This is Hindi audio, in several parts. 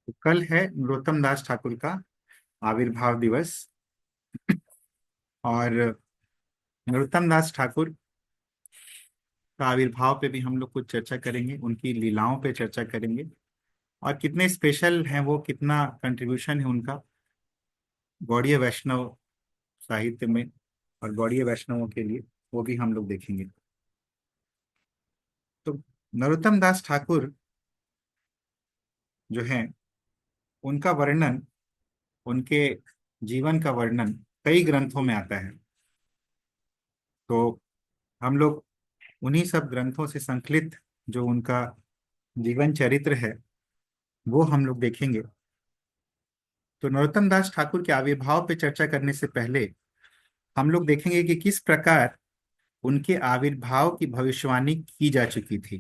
तो कल है नरोत्तम दास ठाकुर का आविर्भाव दिवस। और नरोत्तम दास ठाकुर का आविर्भाव पे भी हम लोग कुछ चर्चा करेंगे, उनकी लीलाओं पे चर्चा करेंगे और कितने स्पेशल हैं वो, कितना कंट्रीब्यूशन है उनका गौड़ीय वैष्णव साहित्य में और गौड़ीय वैष्णवों के लिए, वो भी हम लोग देखेंगे। तो नरोत्तम दास ठाकुर जो हैं, उनका वर्णन, उनके जीवन का वर्णन कई ग्रंथों में आता है। तो हम लोग उन्हीं सब ग्रंथों से संकलित जो उनका जीवन चरित्र है वो हम लोग देखेंगे। तो नरोत्तम दास ठाकुर के आविर्भाव पे चर्चा करने से पहले हम लोग देखेंगे कि किस प्रकार उनके आविर्भाव की भविष्यवाणी की जा चुकी थी।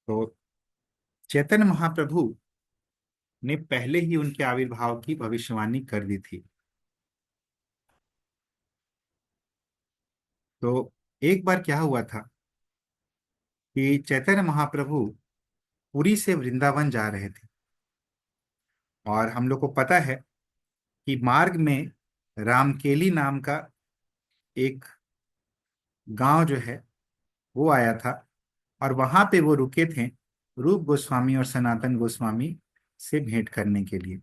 तो चैतन्य महाप्रभु ने पहले ही उनके आविर्भाव की भविष्यवाणी कर दी थी। तो एक बार क्या हुआ था कि चैतन्य महाप्रभु पुरी से वृंदावन जा रहे थे और हम लोग को पता है कि मार्ग में रामकेली नाम का एक गांव जो है वो आया था और वहां पे वो रुके थे रूप गोस्वामी और सनातन गोस्वामी से भेंट करने के लिए।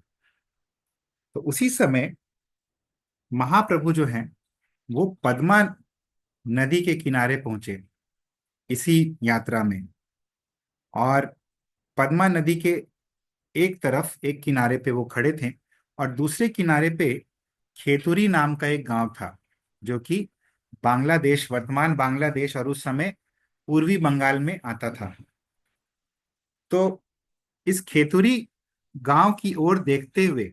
तो उसी समय महाप्रभु जो हैं वो पद्मा नदी के किनारे पहुंचे इसी यात्रा में। और पद्मा नदी के एक तरफ एक किनारे पे वो खड़े थे और दूसरे किनारे पे खेतुरी नाम का एक गांव था जो कि बांग्लादेश, वर्तमान बांग्लादेश और उस समय पूर्वी बंगाल में आता था। तो इस खेतुरी गांव की ओर देखते हुए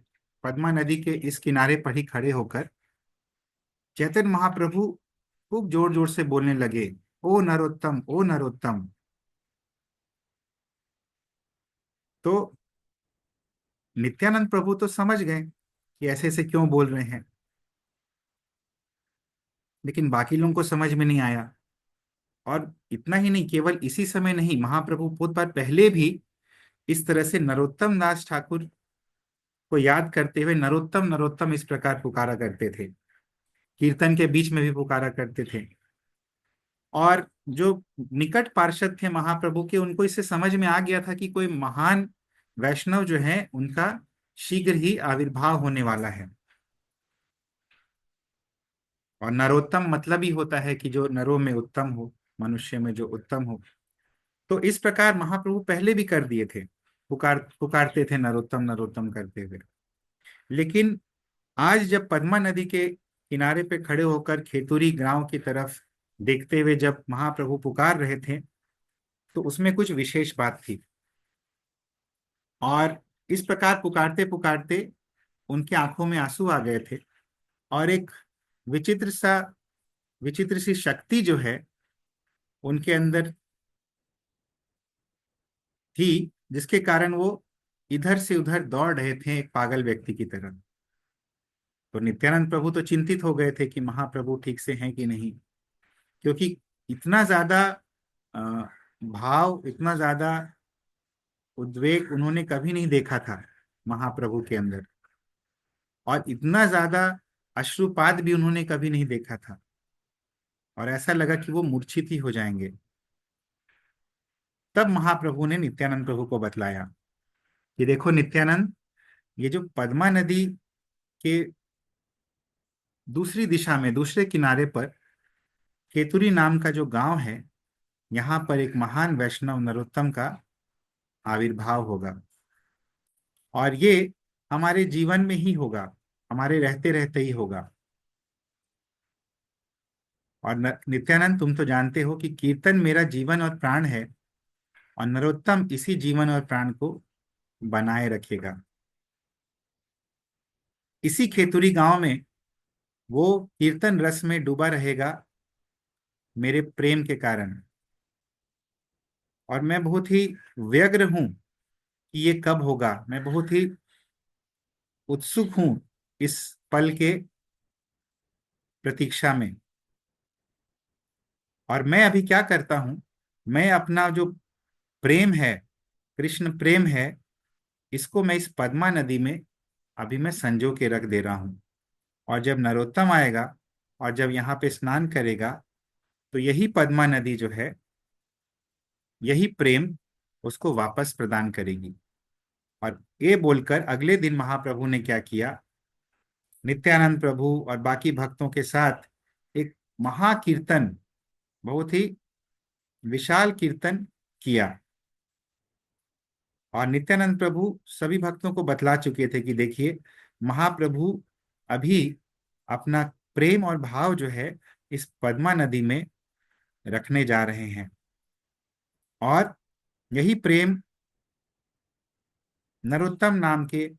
पद्मा नदी के इस किनारे पर ही खड़े होकर चैतन्य महाप्रभु खूब जोर जोर से बोलने लगे, ओ नरोत्तम, ओ नरोत्तम। तो नित्यानंद प्रभु तो समझ गए कि ऐसे ऐसे क्यों बोल रहे हैं, लेकिन बाकी लोगों को समझ में नहीं आया। और इतना ही नहीं, केवल इसी समय नहीं, महाप्रभु बहुत बार पहले भी इस तरह से नरोत्तम दास ठाकुर को याद करते हुए नरोत्तम नरोत्तम इस प्रकार पुकारा करते थे, कीर्तन के बीच में भी पुकारा करते थे। और जो निकट पार्षद थे महाप्रभु के, उनको इससे समझ में आ गया था कि कोई महान वैष्णव जो है उनका शीघ्र ही आविर्भाव होने वाला है। और नरोत्तम मतलब ही होता है कि जो नरों में उत्तम हो, मनुष्य में जो उत्तम हो। तो इस प्रकार महाप्रभु पहले भी कर दिए थे, पुकारते थे नरोत्तम नरोत्तम करते हुए। लेकिन आज जब पद्मा नदी के किनारे पे खड़े होकर खेतुरी गांव की तरफ देखते हुए जब महाप्रभु पुकार रहे थे, तो उसमें कुछ विशेष बात थी। और इस प्रकार पुकारते पुकारते उनकी आंखों में आंसू आ गए थे और एक विचित्र सा विचित्र सी शक्ति जो है उनके अंदर थी, जिसके कारण वो इधर से उधर दौड़ रहे थे एक पागल व्यक्ति की तरह। तो नित्यानंद प्रभु तो चिंतित हो गए थे कि महाप्रभु ठीक से हैं कि नहीं, क्योंकि इतना ज्यादा अ, भाव, इतना ज्यादा उद्वेग उन्होंने कभी नहीं देखा था महाप्रभु के अंदर, और इतना ज्यादा अश्रुपात भी उन्होंने कभी नहीं देखा था। और ऐसा लगा कि वो मूर्छित ही हो जाएंगे। तब महाप्रभु ने नित्यानंद प्रभु को बतलाया कि देखो नित्यानंद, ये जो पद्मा नदी के दूसरी दिशा में दूसरे किनारे पर केतुरी नाम का जो गांव है, यहाँ पर एक महान वैष्णव नरोत्तम का आविर्भाव होगा। और ये हमारे जीवन में ही होगा, हमारे रहते रहते ही होगा। और नित्यानंद, तुम तो जानते हो कि कीर्तन मेरा जीवन और प्राण है और नरोत्तम इसी जीवन और प्राण को बनाए रखेगा। इसी खेतुरी गांव में वो कीर्तन रस में डूबा रहेगा मेरे प्रेम के कारण। और मैं बहुत ही व्यग्र हूं कि ये कब होगा, मैं बहुत ही उत्सुक हूं इस पल के प्रतीक्षा में। और मैं अभी क्या करता हूं, मैं अपना जो प्रेम है कृष्ण प्रेम है, इसको मैं इस पद्मा नदी में अभी मैं संजो के रख दे रहा हूं। और जब नरोत्तम आएगा और जब यहाँ पे स्नान करेगा, तो यही पद्मा नदी जो है, यही प्रेम उसको वापस प्रदान करेगी। और ये बोलकर अगले दिन महाप्रभु ने क्या किया, नित्यानंद प्रभु और बाकी भक्तों के साथ एक महाकीर्तन, बहुत ही विशाल कीर्तन किया। और नित्यानंद प्रभु सभी भक्तों को बतला चुके थे कि देखिए, महाप्रभु अभी अपना प्रेम और भाव जो है इस पद्मा नदी में रखने जा रहे हैं, और यही प्रेम नरोत्तम नाम के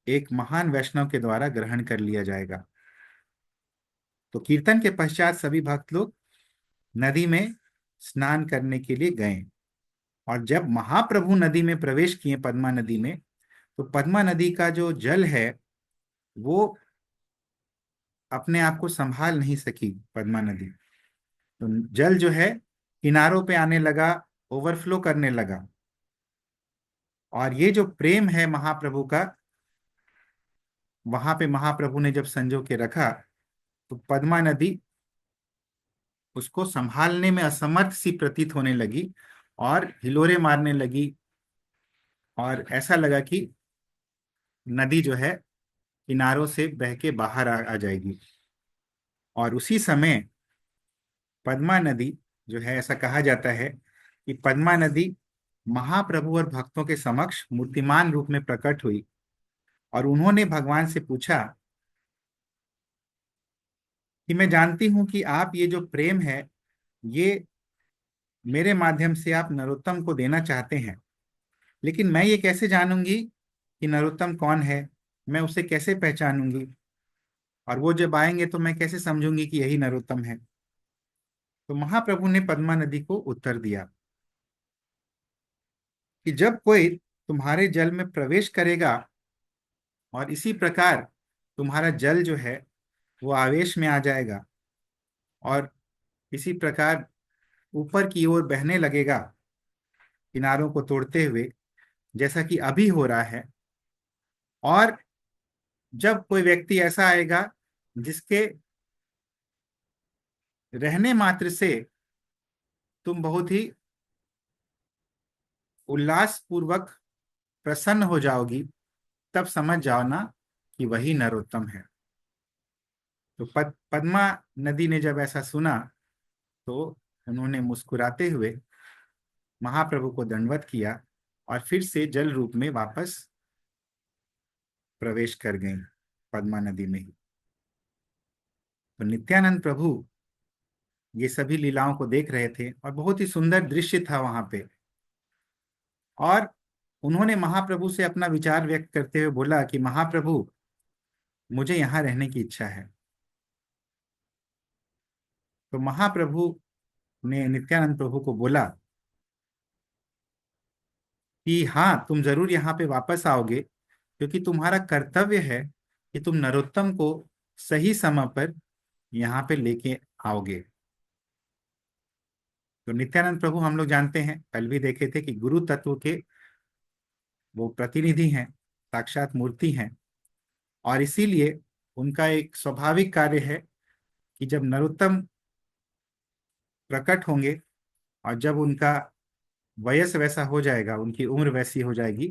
एक महान वैष्णव के द्वारा ग्रहण कर लिया जाएगा। तो कीर्तन के पश्चात सभी भक्त लोग नदी में स्नान करने के लिए गए। और जब महाप्रभु नदी में प्रवेश किए, पद्मा नदी में, तो पद्मा नदी का जो जल है वो अपने आप को संभाल नहीं सकी पद्मा नदी। तो जल जो है किनारों पे आने लगा, ओवरफ्लो करने लगा। और ये जो प्रेम है महाप्रभु का, वहां पे महाप्रभु ने जब संजो के रखा, तो पद्मा नदी उसको संभालने में असमर्थ सी प्रतीत होने लगी और हिलोरे मारने लगी। और ऐसा लगा कि नदी जो है किनारों से बह के बाहर आ जाएगी। और उसी समय पद्मा नदी जो है, ऐसा कहा जाता है कि पद्मा नदी महाप्रभु और भक्तों के समक्ष मूर्तिमान रूप में प्रकट हुई। और उन्होंने भगवान से पूछा कि मैं जानती हूं कि आप ये जो प्रेम है, ये मेरे माध्यम से आप नरोत्तम को देना चाहते हैं, लेकिन मैं ये कैसे जानूंगी कि नरोत्तम कौन है, मैं उसे कैसे पहचानूंगी, और वो जब आएंगे तो मैं कैसे समझूंगी कि यही नरोत्तम है। तो महाप्रभु ने पद्मा नदी को उत्तर दिया कि जब कोई तुम्हारे जल में प्रवेश करेगा और इसी प्रकार तुम्हारा जल जो है वो आवेश में आ जाएगा और इसी प्रकार ऊपर की ओर बहने लगेगा, किनारों को तोड़ते हुए, जैसा कि अभी हो रहा है। और जब कोई व्यक्ति ऐसा आएगा जिसके रहने मात्र से तुम बहुत ही उल्लास पूर्वक प्रसन्न हो जाओगी, तब समझ जाओ ना कि वही नरोत्तम है। तो पद्मा नदी ने जब ऐसा सुना, तो उन्होंने मुस्कुराते हुए महाप्रभु को दंडवत किया और फिर से जल रूप में वापस प्रवेश कर गई पद्मा नदी में ही। तो नित्यानंद प्रभु ये सभी लीलाओं को देख रहे थे और बहुत ही सुंदर दृश्य था वहां पे। और उन्होंने महाप्रभु से अपना विचार व्यक्त करते हुए बोला कि महाप्रभु, मुझे यहाँ रहने की इच्छा है। तो महाप्रभु ने नित्यानंद प्रभु को बोला कि हाँ, तुम जरूर यहाँ पे वापस आओगे, क्योंकि तुम्हारा कर्तव्य है कि तुम नरोत्तम को सही समय पर यहाँ पे लेके आओगे। तो नित्यानंद प्रभु, हम लोग जानते हैं, कल भी देखे थे कि गुरु तत्व के वो प्रतिनिधि हैं, साक्षात मूर्ति हैं। और इसीलिए उनका एक स्वाभाविक कार्य है कि जब नरोत्तम प्रकट होंगे और जब उनका वयस वैसा हो जाएगा, उनकी उम्र वैसी हो जाएगी,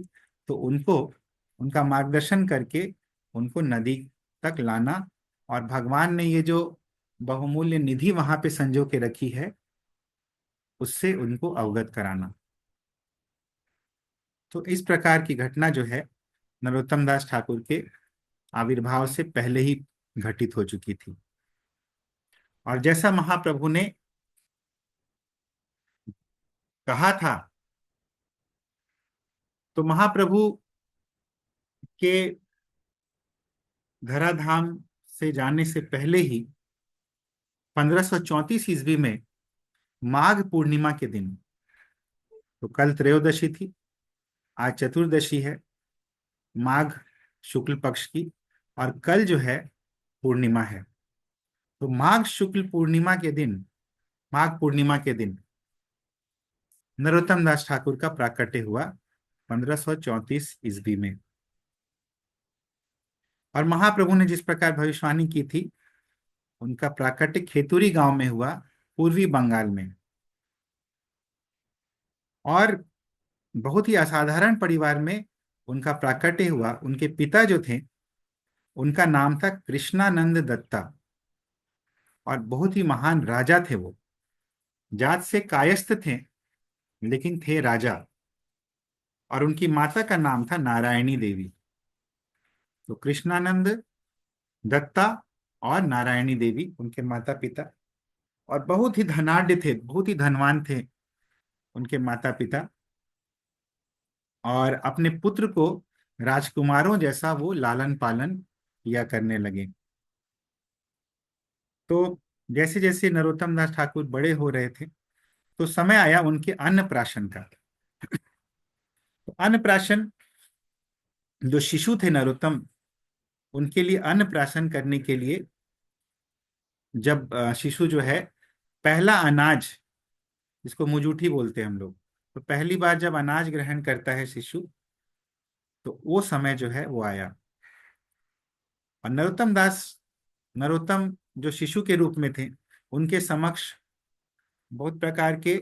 तो उनको उनका मार्गदर्शन करके उनको नदी तक लाना, और भगवान ने ये जो बहुमूल्य निधि वहां पे संजो के रखी है उससे उनको अवगत कराना। तो इस प्रकार की घटना जो है नरोत्तम दास ठाकुर के आविर्भाव से पहले ही घटित हो चुकी थी। और जैसा महाप्रभु ने कहा था, तो महाप्रभु के धराधाम से जाने से पहले ही 1534 ईस्वी में माघ पूर्णिमा के दिन, तो कल त्रयोदशी थी, आज चतुर्दशी है माघ शुक्ल पक्ष की, और कल जो है पूर्णिमा है। तो माघ शुक्ल पूर्णिमा के दिन, माघ पूर्णिमा के दिन नरोत्तम दास ठाकुर का प्राकट्य हुआ। 1534 ईस्वी में। और महाप्रभु ने जिस प्रकार भविष्यवाणी की थी, उनका प्राकट्य खेतुरी गांव में हुआ, पूर्वी बंगाल में। और बहुत ही असाधारण परिवार में उनका प्राकट्य हुआ। उनके पिता जो थे, उनका नाम था कृष्णानंद दत्ता, और बहुत ही महान राजा थे वो। जात से कायस्थ थे, लेकिन थे राजा। और उनकी माता का नाम था नारायणी देवी। तो कृष्णानंद दत्ता और नारायणी देवी उनके माता पिता। और बहुत ही धनाढ्य थे, बहुत ही धनवान थे उनके माता पिता। और अपने पुत्र को राजकुमारों जैसा वो लालन पालन किया करने लगे। तो जैसे जैसे नरोत्तम दास ठाकुर बड़े हो रहे थे, तो समय आया उनके अन्नप्राशन का। तो अन्नप्राशन, जो शिशु थे नरोत्तम, उनके लिए अन्नप्राशन करने के लिए, जब शिशु जो है पहला अनाज, जिसको मुजूठी बोलते हैं हम लोग, तो पहली बार जब अनाज ग्रहण करता है शिशु, तो वो समय जो है वो आया। और नरोत्तम जो शिशु के रूप में थे, उनके समक्ष बहुत प्रकार के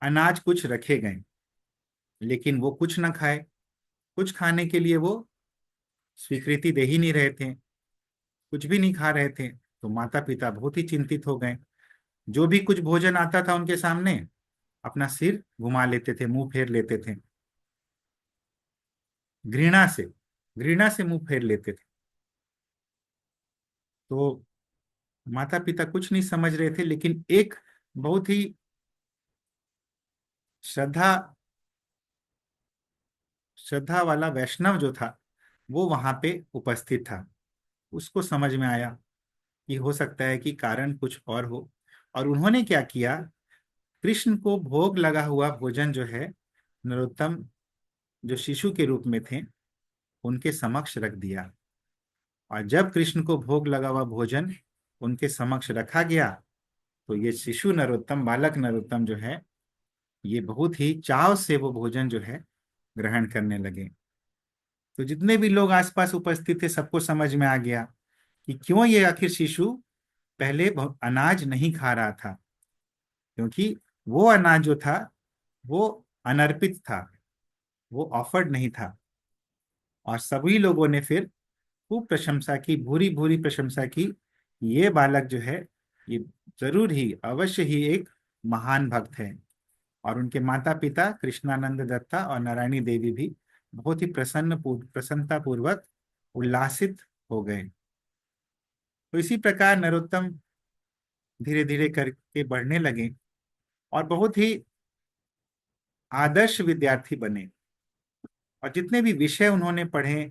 अनाज कुछ रखे गए, लेकिन वो कुछ न खाए। कुछ खाने के लिए वो स्वीकृति दे ही नहीं रहे थे, कुछ भी नहीं खा रहे थे। तो माता पिता बहुत ही चिंतित हो गए। जो भी कुछ भोजन आता था उनके सामने, अपना सिर घुमा लेते थे, मुंह फेर लेते थे, घृणा से, घृणा से मुंह फेर लेते थे। तो माता पिता कुछ नहीं समझ रहे थे, लेकिन एक बहुत ही श्रद्धा श्रद्धा वाला वैष्णव जो था, वो वहां पे उपस्थित था। उसको समझ में आया कि हो सकता है कि कारण कुछ और हो। और उन्होंने क्या किया, कृष्ण को भोग लगा हुआ भोजन जो है, नरोत्तम जो शिशु के रूप में थे, उनके समक्ष रख दिया। और जब कृष्ण को भोग लगा हुआ भोजन उनके समक्ष रखा गया, तो ये शिशु नरोत्तम, बालक नरोत्तम जो है, ये बहुत ही चाव से वो भोजन जो है ग्रहण करने लगे। तो जितने भी लोग आसपास उपस्थित थे, सबको समझ में आ गया कि क्यों ये आखिर शिशु पहले अनाज नहीं खा रहा था। क्योंकि वो अनाज जो था वो अनर्पित था, वो ऑफर्ड नहीं था। और सभी लोगों ने फिर खूब प्रशंसा की, भूरी भूरी प्रशंसा की। ये बालक जो है, ये जरूर ही, अवश्य ही एक महान भक्त है। और उनके माता पिता कृष्णानंद दत्ता और नारायणी देवी भी बहुत ही प्रसन्नता पूर्वक उल्लासित हो गए। तो इसी प्रकार नरोत्तम धीरे धीरे करके बढ़ने लगे, और बहुत ही आदर्श विद्यार्थी बने। और जितने भी विषय उन्होंने पढ़े,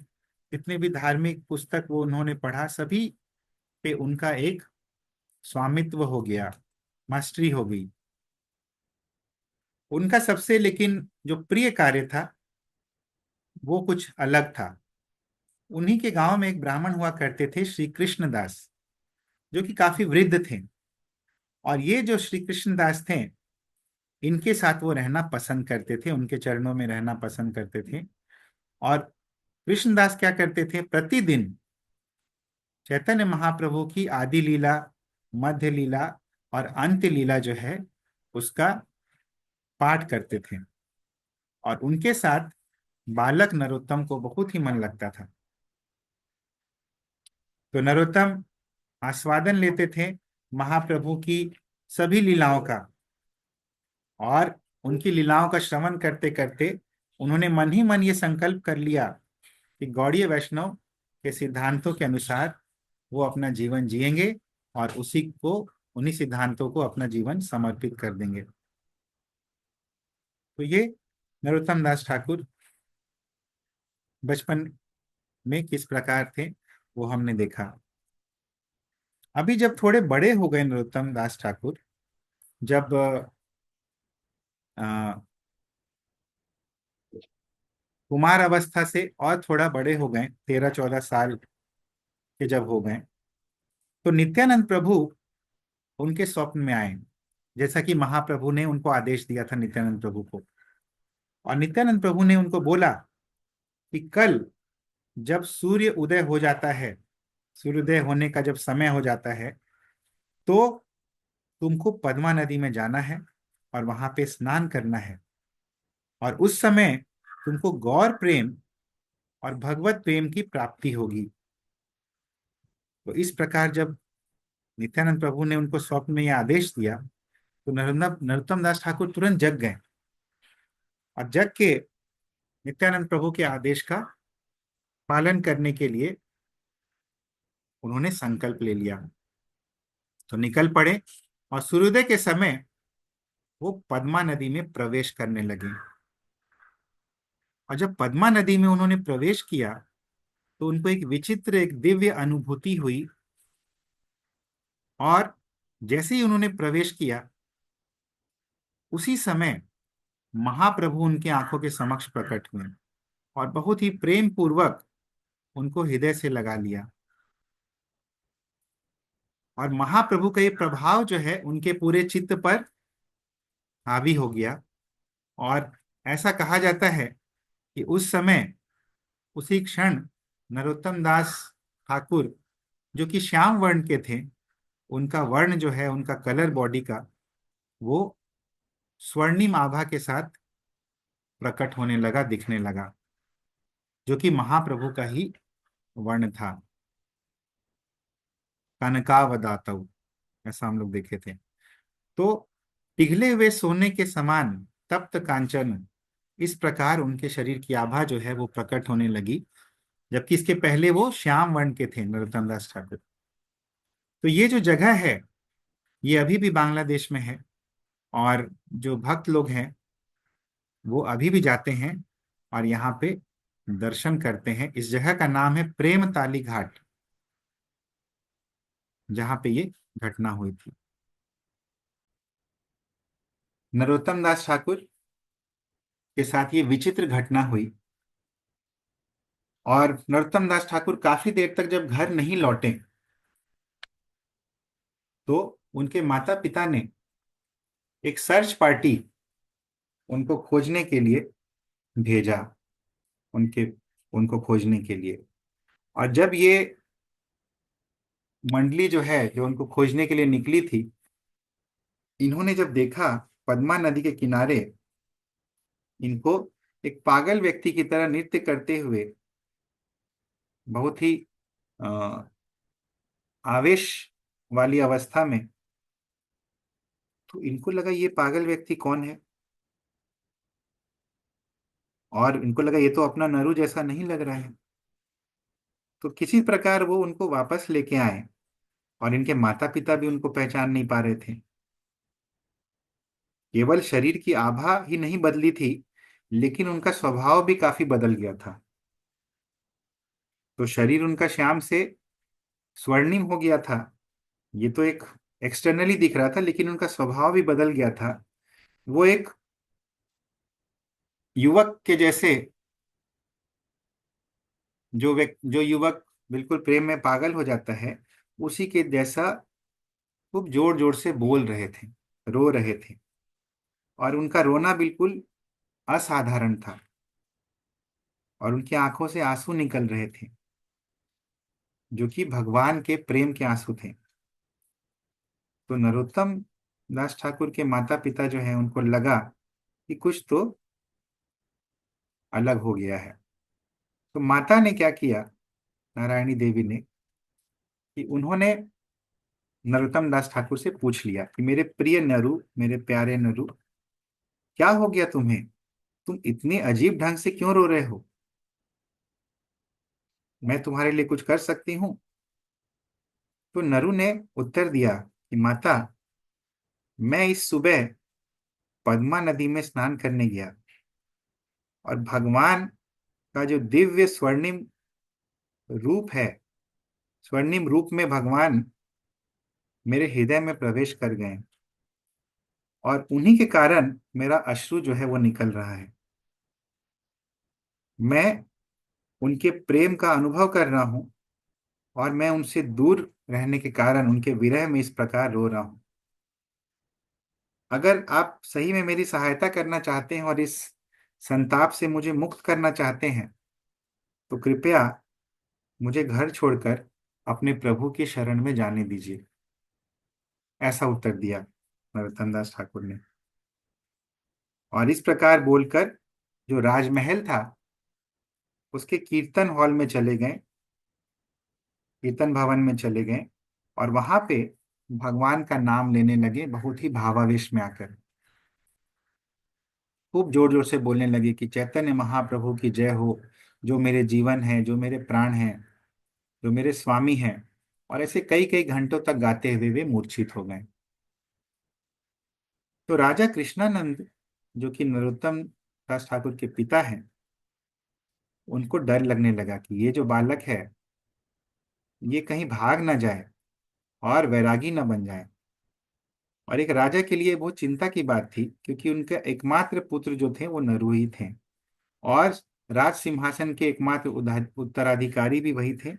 जितने भी धार्मिक पुस्तक वो उन्होंने पढ़ा, सभी पे उनका एक स्वामित्व हो गया, मास्टरी हो गई। उनका सबसे लेकिन जो प्रिय कार्य था, वो कुछ अलग था। उन्हीं के गांव में एक ब्राह्मण हुआ करते थे, श्री कृष्णदास, जो कि काफी वृद्ध थे। और ये जो श्री कृष्णदास थे, इनके साथ वो रहना पसंद करते थे, उनके चरणों में रहना पसंद करते थे। और कृष्णदास क्या करते थे, प्रतिदिन चैतन्य महाप्रभु की आदि लीला, मध्य लीला और अंत्य लीला जो है, उसका पाठ करते थे। और उनके साथ बालक नरोत्तम को बहुत ही मन लगता था। तो नरोत्तम आस्वादन लेते थे महाप्रभु की सभी लीलाओं का। और उनकी लीलाओं का श्रवण करते करते उन्होंने मन ही मन ये संकल्प कर लिया कि गौड़ीय वैष्णव के सिद्धांतों के अनुसार वो अपना जीवन जिएंगे, और उसी को, उन्हीं सिद्धांतों को अपना जीवन समर्पित कर देंगे। तो ये नरोत्तम दास ठाकुर बचपन में किस प्रकार थे, वो हमने देखा। अभी जब थोड़े बड़े हो गए नरोत्तम दास ठाकुर, जब अ, कुमार अवस्था से और थोड़ा बड़े हो गए, 13-14 साल के जब हो गए, तो नित्यानंद प्रभु उनके स्वप्न में आए। जैसा कि महाप्रभु ने उनको आदेश दिया था नित्यानंद प्रभु को। और नित्यानंद प्रभु ने उनको बोला कि कल जब सूर्य उदय हो जाता है, सूर्योदय होने का जब समय हो जाता है, तो तुमको पद्मा नदी में जाना है और वहां पे स्नान करना है। और उस समय तुमको गौर प्रेम और भगवत प्रेम की प्राप्ति होगी। तो इस प्रकार जब नित्यानंद प्रभु ने उनको स्वप्न में यह आदेश दिया, तो नरोत्तम दास ठाकुर तुरंत जग गए और जग के नित्यानंद प्रभु के आदेश का पालन करने के लिए उन्होंने संकल्प ले लिया। तो निकल पड़े और सूर्योदय के समय वो पद्मा नदी में प्रवेश करने लगे। और जब पद्मा नदी में उन्होंने प्रवेश किया, तो उनको एक विचित्र, एक दिव्य अनुभूति हुई। और जैसे ही उन्होंने प्रवेश किया, उसी समय महाप्रभु उनके आंखों के समक्ष प्रकट हुए और बहुत ही प्रेम पूर्वक उनको हृदय से लगा लिया। और महाप्रभु का ये प्रभाव जो है उनके पूरे चित्त पर हावी हो गया। और ऐसा कहा जाता है कि उस समय, उसी क्षण, नरोत्तम दास ठाकुर, जो कि श्याम वर्ण के थे, उनका वर्ण जो है, उनका कलर बॉडी का, वो स्वर्णिम आभा के साथ प्रकट होने लगा, दिखने लगा, जो कि महाप्रभु का ही वर्ण था। कनकावदातौ, ऐसा हम लोग देखे थे। तो पिघले हुए सोने के समान तप्त कांचन, इस प्रकार उनके शरीर की आभा जो है वो प्रकट होने लगी, जबकि इसके पहले वो श्याम वर्ण के थे, नरोत्तम दास ठाकुर। तो ये जो जगह है, ये अभी भी बांग्लादेश में है। और जो भक्त लोग हैं वो अभी भी जाते हैं और यहाँ पे दर्शन करते हैं। इस जगह का नाम है प्रेम ताली घाट, जहाँ पे ये घटना हुई थी। नरोत्तम दास ठाकुर के साथ ये विचित्र घटना हुई। और नरोत्तम दास ठाकुर काफी देर तक जब घर नहीं लौटे, तो उनके माता पिता ने एक सर्च पार्टी उनको खोजने के लिए भेजा, उनके उनको खोजने के लिए। और जब ये मंडली जो है, जो उनको खोजने के लिए निकली थी, इन्होंने जब देखा पद्मा नदी के किनारे इनको एक पागल व्यक्ति की तरह नृत्य करते हुए, बहुत ही अ, आवेश वाली अवस्था में, तो इनको लगा ये पागल व्यक्ति कौन है। और इनको लगा ये तो अपना नरू जैसा नहीं लग रहा है। तो किसी प्रकार वो उनको वापस लेके आए। और इनके माता पिता भी उनको पहचान नहीं पा रहे थे। केवल शरीर की आभा ही नहीं बदली थी, लेकिन उनका स्वभाव भी काफी बदल गया था। तो शरीर उनका श्याम से स्वर्णिम हो गया था। ये तो एक एक्सटर्नली दिख रहा था, लेकिन उनका स्वभाव भी बदल गया था। वो एक युवक के जैसे, जो युवक बिल्कुल प्रेम में पागल हो जाता है, उसी के जैसा खूब जोर जोर से बोल रहे थे, रो रहे थे। और उनका रोना बिल्कुल असाधारण था। और उनकी आंखों से आंसू निकल रहे थे, जो कि भगवान के प्रेम के आंसू थे। तो नरोत्तम दास ठाकुर के माता पिता जो है, उनको लगा कि कुछ तो अलग हो गया है। तो माता ने क्या किया, नारायणी देवी ने, कि उन्होंने नरोत्तम दास ठाकुर से पूछ लिया कि मेरे प्रिय नरु, मेरे प्यारे नरु, क्या हो गया तुम्हें? तुम इतने अजीब ढंग से क्यों रो रहे हो? मैं तुम्हारे लिए कुछ कर सकती हूँ? तो नरु ने उत्तर दिया कि माता, मैं इस सुबह पद्मा नदी में स्नान करने गया और भगवान का जो दिव्य स्वर्णिम रूप है, स्वर्णिम रूप में भगवान मेरे हृदय में प्रवेश कर गए। और उन्हीं के कारण मेरा अश्रु जो है वो निकल रहा है। मैं उनके प्रेम का अनुभव कर रहा हूँ और मैं उनसे दूर रहने के कारण उनके विरह में इस प्रकार रो रहा हूँ। अगर आप सही में मेरी सहायता करना चाहते हैं और इस संताप से मुझे मुक्त करना चाहते हैं तो कृपया मुझे घर छोड़कर अपने प्रभु की शरण में जाने दीजिए। ऐसा उत्तर दिया नरोत्तम दास ठाकुर ने। और इस प्रकार बोलकर जो राजमहल था उसके कीर्तन हॉल में चले गए, कीर्तन भवन में चले गए, और वहां पे भगवान का नाम लेने लगे, बहुत ही भावावेश में आकर खूब जोर जोर से बोलने लगे कि चैतन्य महाप्रभु की जय हो, जो मेरे जीवन है, जो मेरे प्राण हैं, जो मेरे स्वामी हैं। और ऐसे कई कई घंटों तक गाते हुए वे मूर्छित हो गए। तो राजा कृष्णानंद, जो कि नरोत्तम दास ठाकुर के पिता हैं, उनको डर लगने लगा कि ये जो बालक है ये कहीं भाग ना जाए और वैरागी ना बन जाए। और एक राजा के लिए बहुत चिंता की बात थी, क्योंकि उनके एकमात्र पुत्र जो थे वो नरु ही थे, और राज सिंहासन के एकमात्र उत्तराधिकारी भी वही थे।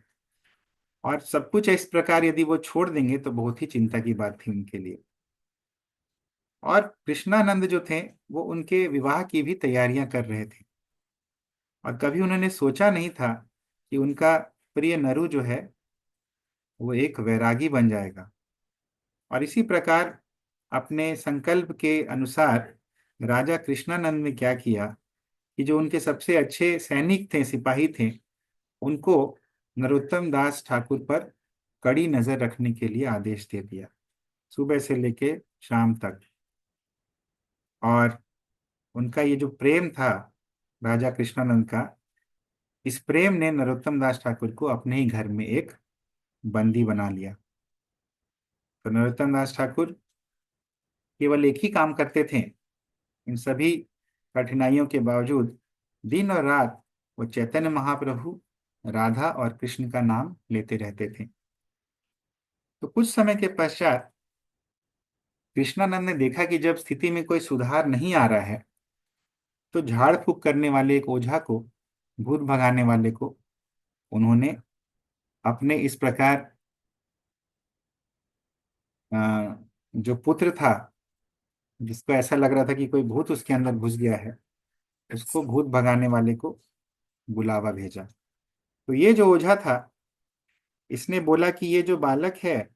और सब कुछ इस प्रकार यदि वो छोड़ देंगे तो बहुत ही चिंता की बात थी उनके लिए। और कृष्णानंद जो थे वो उनके विवाह की भी तैयारियां कर रहे थे, और कभी उन्होंने सोचा नहीं था कि उनका प्रिय नरु जो है वो एक वैरागी बन जाएगा। और इसी प्रकार अपने संकल्प के अनुसार राजा कृष्णानंद ने क्या किया कि जो उनके सबसे अच्छे सैनिक थे, सिपाही थे, उनको नरोत्तम दास ठाकुर पर कड़ी नजर रखने के लिए आदेश दे दिया, सुबह से लेके शाम तक। और उनका ये जो प्रेम था राजा कृष्णानंद का, इस प्रेम ने नरोत्तम दास ठाकुर को अपने ही घर में एक बंदी बना लिया। तो नरोत्तम दास ठाकुर केवल एक ही काम करते थे। इन सभी कठिनाइयों के बावजूद दिन और रात वो चैतन्य महाप्रभु, राधा और कृष्ण का नाम लेते रहते थे। तो कुछ समय के पश्चात कृष्णानंद ने देखा कि जब स्थिति में कोई सुधार नहीं आ रहा है, तो झाड़ फूक करने वाले एक ओझा को, भूत भगाने वाले को, उन्होंने अपने इस प्रकार जो पुत्र था, जिसको ऐसा लग रहा था कि कोई भूत उसके अंदर घुस गया है, उसको भूत भगाने वाले को बुलावा भेजा। तो ये जो ओझा था, इसने बोला कि ये जो बालक है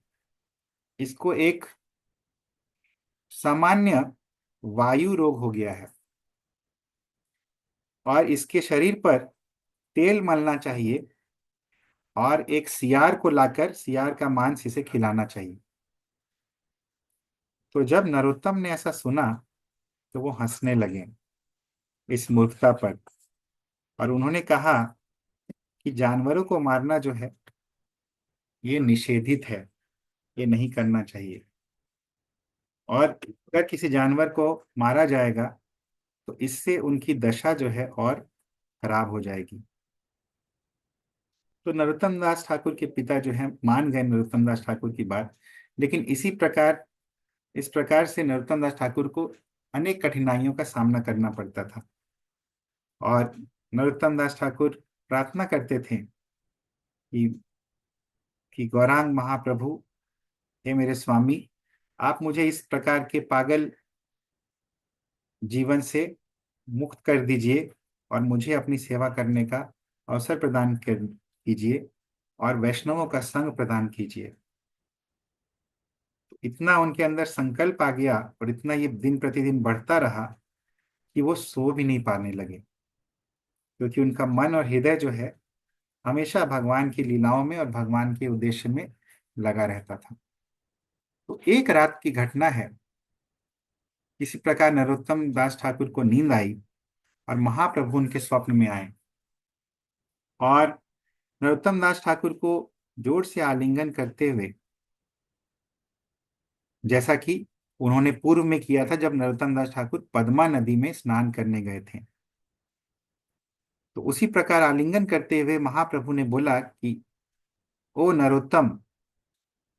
इसको एक सामान्य वायु रोग हो गया है, और इसके शरीर पर तेल मलना चाहिए, और एक सियार को लाकर सियार का मांस इसे खिलाना चाहिए। तो जब नरोत्तम ने ऐसा सुना तो वो हंसने लगे इस मूर्खता पर, और उन्होंने कहा कि जानवरों को मारना जो है ये निषेधित है, ये नहीं करना चाहिए। और अगर किसी जानवर को मारा जाएगा तो इससे उनकी दशा जो है और खराब हो जाएगी। तो नरोत्तम दास ठाकुर के पिता जो है मान गए नरोत्तम दास ठाकुर की बात। लेकिन इस प्रकार से नरोत्तम दास ठाकुर को अनेक कठिनाइयों का सामना करना पड़ता था। और नरोत्तम दास ठाकुर प्रार्थना करते थे कि गौरांग महाप्रभु, हे मेरे स्वामी, आप मुझे इस प्रकार के पागल जीवन से मुक्त कर दीजिए, और मुझे अपनी सेवा करने का अवसर प्रदान कर कीजिए, और वैष्णवों का संग प्रदान कीजिए। तो इतना उनके अंदर संकल्प आ गया, और इतना ये दिन प्रतिदिन बढ़ता रहा कि वो सो भी नहीं पाने लगे, क्योंकि उनका मन और हृदय जो है हमेशा भगवान की लीलाओं में और भगवान के उद्देश्य में लगा रहता था। तो एक रात की घटना है, किसी प्रकार नरोत्तम दास ठाकुर को नींद आई, और महाप्रभु उनके स्वप्न में आए, और नरोत्तम दास ठाकुर को जोर से आलिंगन करते हुए, जैसा कि उन्होंने पूर्व में किया था जब नरोत्तम दास ठाकुर पद्मा नदी में स्नान करने गए थे, तो उसी प्रकार आलिंगन करते हुए महाप्रभु ने बोला कि ओ नरोत्तम,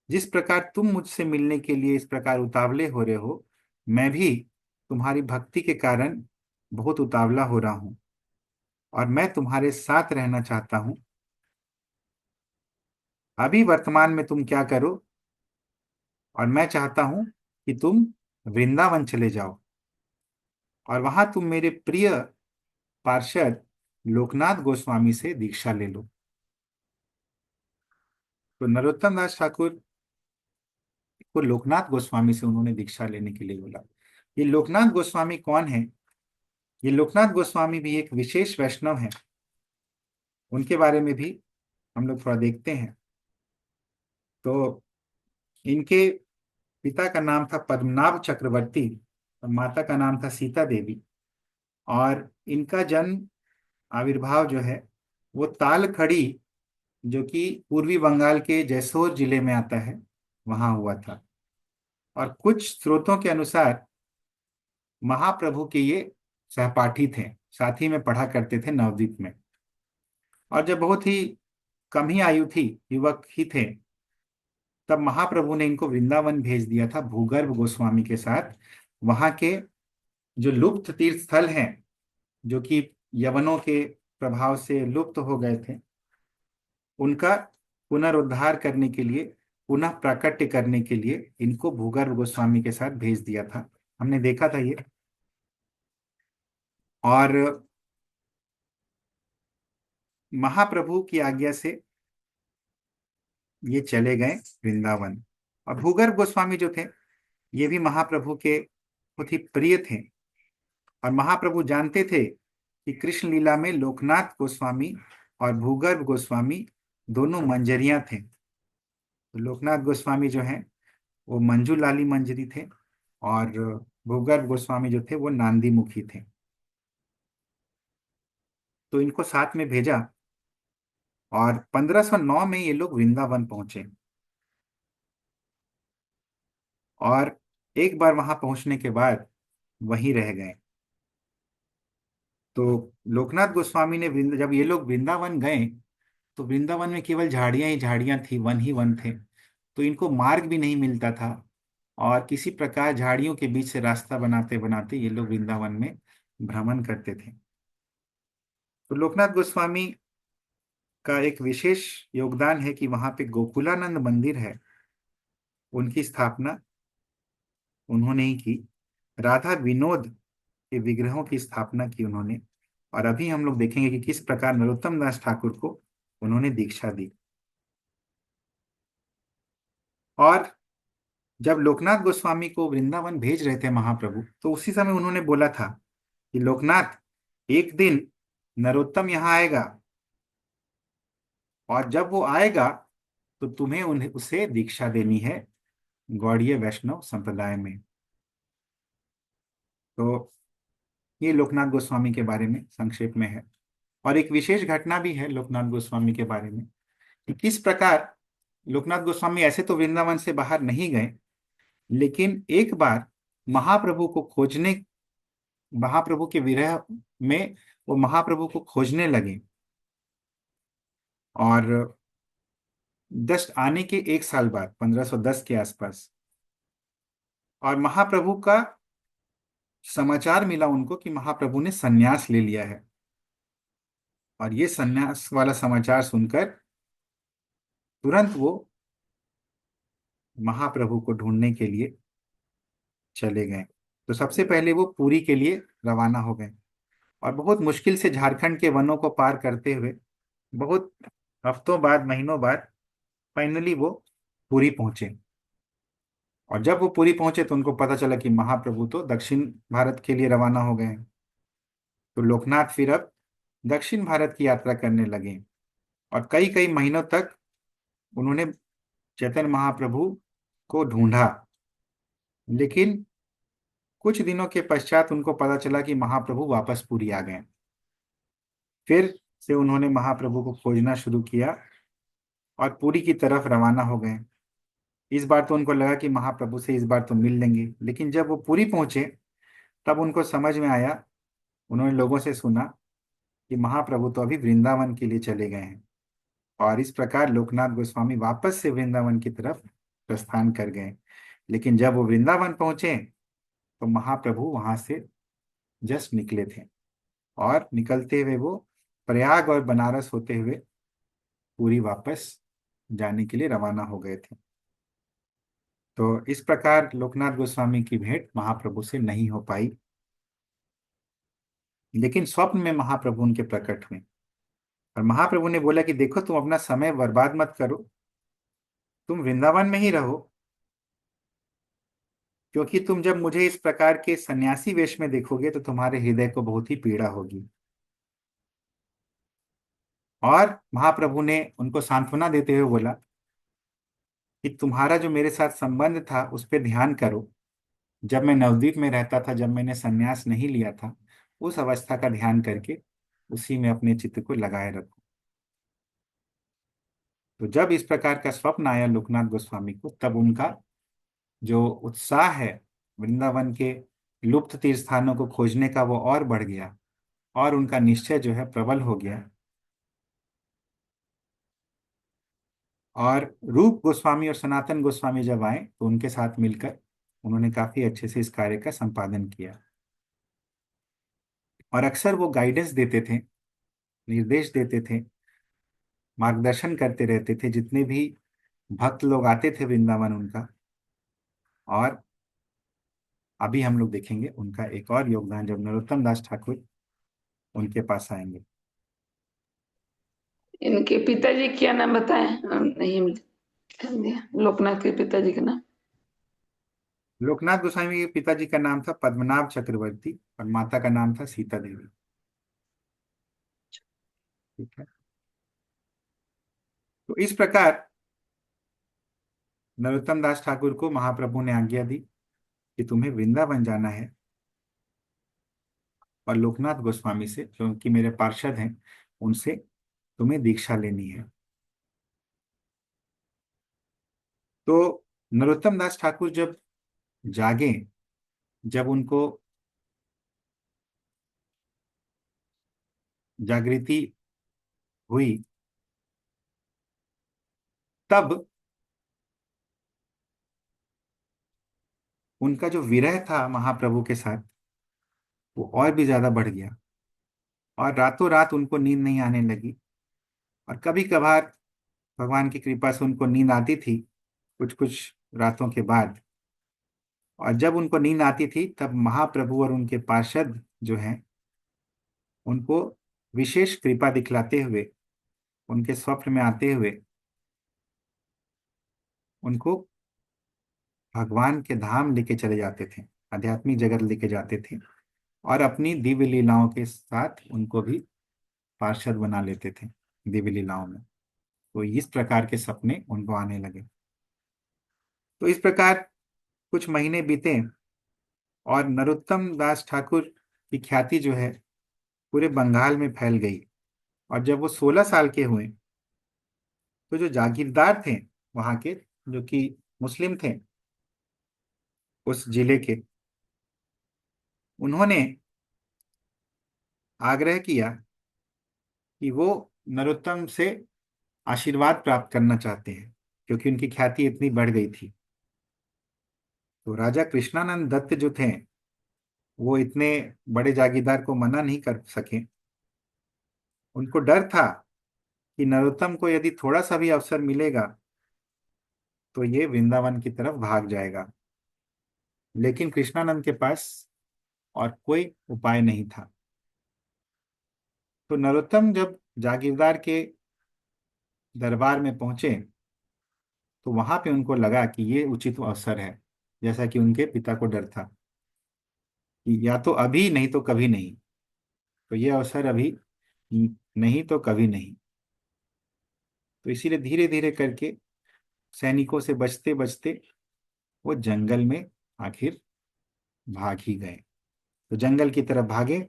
जिस प्रकार तुम मुझसे मिलने के लिए इस प्रकार उतावले हो रहे हो, मैं भी तुम्हारी भक्ति के कारण बहुत उतावला हो रहा हूं, और मैं तुम्हारे साथ रहना चाहता हूं। अभी वर्तमान में तुम क्या करो, और मैं चाहता हूं कि तुम वृंदावन चले जाओ, और वहां तुम मेरे प्रिय पार्षद लोकनाथ गोस्वामी से दीक्षा ले लो। तो नरोत्तम दास ठाकुर को लोकनाथ गोस्वामी से उन्होंने दीक्षा लेने के लिए बोला। ये लोकनाथ गोस्वामी कौन है? ये लोकनाथ गोस्वामी भी एक विशेष वैष्णव है। उनके बारे में भी हम लोग थोड़ा देखते हैं। तो इनके पिता का नाम था पद्मनाभ चक्रवर्ती और माता का नाम था सीता देवी। और इनका जन्म, आविर्भाव जो है, वो तालखड़ी, जो कि पूर्वी बंगाल के जैसोर जिले में आता है, वहां हुआ था। और कुछ स्रोतों के अनुसार महाप्रभु के ये सहपाठी थे, साथ ही में पढ़ा करते थे नवदीप में। और जब बहुत ही कम ही आयु थी, युवक ही थे, तब महाप्रभु ने इनको वृंदावन भेज दिया था भूगर्भ गोस्वामी के साथ। वहां के जो लुप्त तीर्थ स्थल हैं, जो कि यवनों के प्रभाव से लुप्त हो गए थे, उनका पुनरुद्धार करने के लिए, पुनः प्राकट्य करने के लिए इनको भूगर्भ गोस्वामी के साथ भेज दिया था। हमने देखा था ये। और महाप्रभु की आज्ञा से ये चले गए वृंदावन। और भूगर्भ गोस्वामी जो थे, ये भी महाप्रभु के बहुत ही प्रिय थे। और महाप्रभु जानते थे कि कृष्ण लीला में लोकनाथ गोस्वामी और भूगर्भ गोस्वामी दोनों मंजरियां थे। तो लोकनाथ गोस्वामी जो हैं वो मंजू लाली मंजरी थे, और भूगर्भ गोस्वामी जो थे वो नांदी मुखी थे। तो इनको साथ में भेजा और 1509 में ये लोग वृंदावन पहुंचे। और एक बार वहां पहुंचने के बाद वहीं रह गए। तो लोकनाथ गोस्वामी ने जब ये लोग वृंदावन गए, तो वृंदावन में केवल झाड़ियां ही झाड़ियां थी, वन ही वन थे। तो इनको मार्ग भी नहीं मिलता था। और किसी प्रकार झाड़ियों के बीच से रास्ता बनाते बनाते ये लोग वृंदावन में भ्रमण करते थे। तो लोकनाथ गोस्वामी का एक विशेष योगदान है कि वहां पे गोकुलानंद मंदिर है, उनकी स्थापना उन्होंने ही की। राधा विनोद के विग्रहों की स्थापना की उन्होंने। और अभी हम लोग देखेंगे कि किस प्रकार नरोत्तम दास ठाकुर को उन्होंने दीक्षा दी। और जब लोकनाथ गोस्वामी को वृंदावन भेज रहे थे महाप्रभु, तो उसी समय उन्होंने बोला था कि लोकनाथ, एक दिन नरोत्तम यहाँ आएगा, और जब वो आएगा तो तुम्हें उन्हें उसे दीक्षा देनी है गौड़ीय वैष्णव संप्रदाय में। तो ये लोकनाथ गोस्वामी के बारे में संक्षेप में है। और एक विशेष घटना भी है लोकनाथ गोस्वामी के बारे में, कि किस प्रकार लोकनाथ गोस्वामी ऐसे तो वृंदावन से बाहर नहीं गए, लेकिन एक बार महाप्रभु को खोजने, महाप्रभु के विरह में वो महाप्रभु को खोजने लगे। और जस्ट आने के एक साल बाद, 1510 के आसपास, और महाप्रभु का समाचार मिला उनको कि महाप्रभु ने संन्यास ले लिया है। और ये संन्यास वाला समाचार सुनकर तुरंत वो महाप्रभु को ढूंढने के लिए चले गए। तो सबसे पहले वो पुरी के लिए रवाना हो गए। और बहुत मुश्किल से झारखंड के वनों को पार करते हुए, बहुत हफ्तों बाद, महीनों बाद, फाइनली वो पुरी पहुंचे। और जब वो पुरी पहुंचे तो उनको पता चला कि महाप्रभु तो दक्षिण भारत के लिए रवाना हो गए हैं। तो लोकनाथ फिर अब दक्षिण भारत की यात्रा करने लगे। और कई कई महीनों तक उन्होंने चैतन्य महाप्रभु को ढूंढा। लेकिन कुछ दिनों के पश्चात उनको पता चला कि महाप्रभु वापस पुरी आ गए। फिर से उन्होंने महाप्रभु को खोजना शुरू किया और पुरी की तरफ रवाना हो गए। इस बार तो उनको लगा कि महाप्रभु से इस बार तो मिल लेंगे। लेकिन जब वो पुरी पहुंचे, तब उनको समझ में आया, उन्होंने लोगों से सुना कि महाप्रभु तो अभी वृंदावन के लिए चले गए हैं। और इस प्रकार लोकनाथ गोस्वामी वापस से वृंदावन की तरफ प्रस्थान कर गए। लेकिन जब वो वृंदावन पहुंचे, तो महाप्रभु वहां से जस्ट निकले थे। और निकलते हुए वो प्रयाग और बनारस होते हुए पूरी वापस जाने के लिए रवाना हो गए थे। तो इस प्रकार लोकनाथ गोस्वामी की भेंट महाप्रभु से नहीं हो पाई। लेकिन स्वप्न में महाप्रभु उनके प्रकट हुए, और महाप्रभु ने बोला कि देखो, तुम अपना समय बर्बाद मत करो, तुम वृंदावन में ही रहो, क्योंकि तुम जब मुझे इस प्रकार के सन्यासी वेश में देखोगे तो तुम्हारे हृदय को बहुत ही पीड़ा होगी। और महाप्रभु ने उनको सांत्वना देते हुए बोला कि तुम्हारा जो मेरे साथ संबंध था उस पर ध्यान करो। जब मैं नवद्वीप में रहता था, जब मैंने संन्यास नहीं लिया था, उस अवस्था का ध्यान करके उसी में अपने चित्त को लगाए रखो। तो जब इस प्रकार का स्वप्न आया लोकनाथ गोस्वामी को, तब उनका जो उत्साह है वृंदावन के लुप्त तीर्थ स्थानों को खोजने का, वो और बढ़ गया, और उनका निश्चय जो है प्रबल हो गया। और रूप गोस्वामी और सनातन गोस्वामी जब आए तो उनके साथ मिलकर उन्होंने काफी अच्छे से इस कार्य का संपादन किया। और अक्सर वो गाइडेंस देते थे, निर्देश देते थे, मार्गदर्शन करते रहते थे जितने भी भक्त लोग आते थे वृंदावन उनका। और अभी हम लोग देखेंगे उनका एक और योगदान जब नरोत्तम दास ठाकुर उनके पास आएंगे। इनके पिताजी क्या नाम बताएं? नहीं मुझे ध्यान दिया, लोकनाथ के पिताजी का नाम। लोकनाथ गोस्वामी के पिताजी का नाम था पद्मनाभ चक्रवर्ती, और माता का नाम था सीता देवी। ठीक है। तो इस प्रकार नरोत्तम दास ठाकुर को महाप्रभु ने आज्ञा दी कि तुम्हें वृंदावन जाना है, और लोकनाथ गोस्वामी से, जो कि मेरे पार्षद हैं, उनसे तुम्हें दीक्षा लेनी है। तो नरोत्तम दास ठाकुर जब जागे, जब उनको जागृति हुई, तब उनका जो विरह था महाप्रभु के साथ वो और भी ज्यादा बढ़ गया, और रातों रात उनको नींद नहीं आने लगी। और कभी कभार भगवान की कृपा से उनको नींद आती थी, कुछ कुछ रातों के बाद। और जब उनको नींद आती थी तब महाप्रभु और उनके पार्षद जो हैं उनको विशेष कृपा दिखलाते हुए, उनके स्वप्न में आते हुए उनको भगवान के धाम लेके चले जाते थे, आध्यात्मिक जगत लेके जाते थे, और अपनी दिव्य लीलाओं के साथ उनको भी पार्षद बना लेते थे दिव्य लीलाओं में। तो इस प्रकार के सपने उनको आने लगे। तो इस प्रकार कुछ महीने बीते, और नरोत्तम दास ठाकुर की ख्याति जो है पूरे बंगाल में फैल गई। और जब वो 16 साल के हुए तो जो जागीरदार थे वहां के, जो कि मुस्लिम थे उस जिले के, उन्होंने आग्रह किया कि वो नरोत्तम से आशीर्वाद प्राप्त करना चाहते हैं, क्योंकि उनकी ख्याति इतनी बढ़ गई थी। तो राजा कृष्णानंद दत्त जो थे, वो इतने बड़े जागीरदार को मना नहीं कर सके। उनको डर था कि नरोत्तम को यदि थोड़ा सा भी अवसर मिलेगा तो ये वृंदावन की तरफ भाग जाएगा। लेकिन कृष्णानंद के पास और कोई उपाय नहीं था। तो नरोत्तम जब जागीरदार के दरबार में पहुंचे तो वहां पे उनको लगा कि ये उचित अवसर है, जैसा कि उनके पिता को डर था कि या तो अभी, नहीं तो कभी नहीं। तो ये अवसर अभी नहीं तो कभी नहीं। तो इसीलिए धीरे धीरे करके सैनिकों से बचते बचते वो जंगल में आखिर भाग ही गए। तो जंगल की तरफ भागे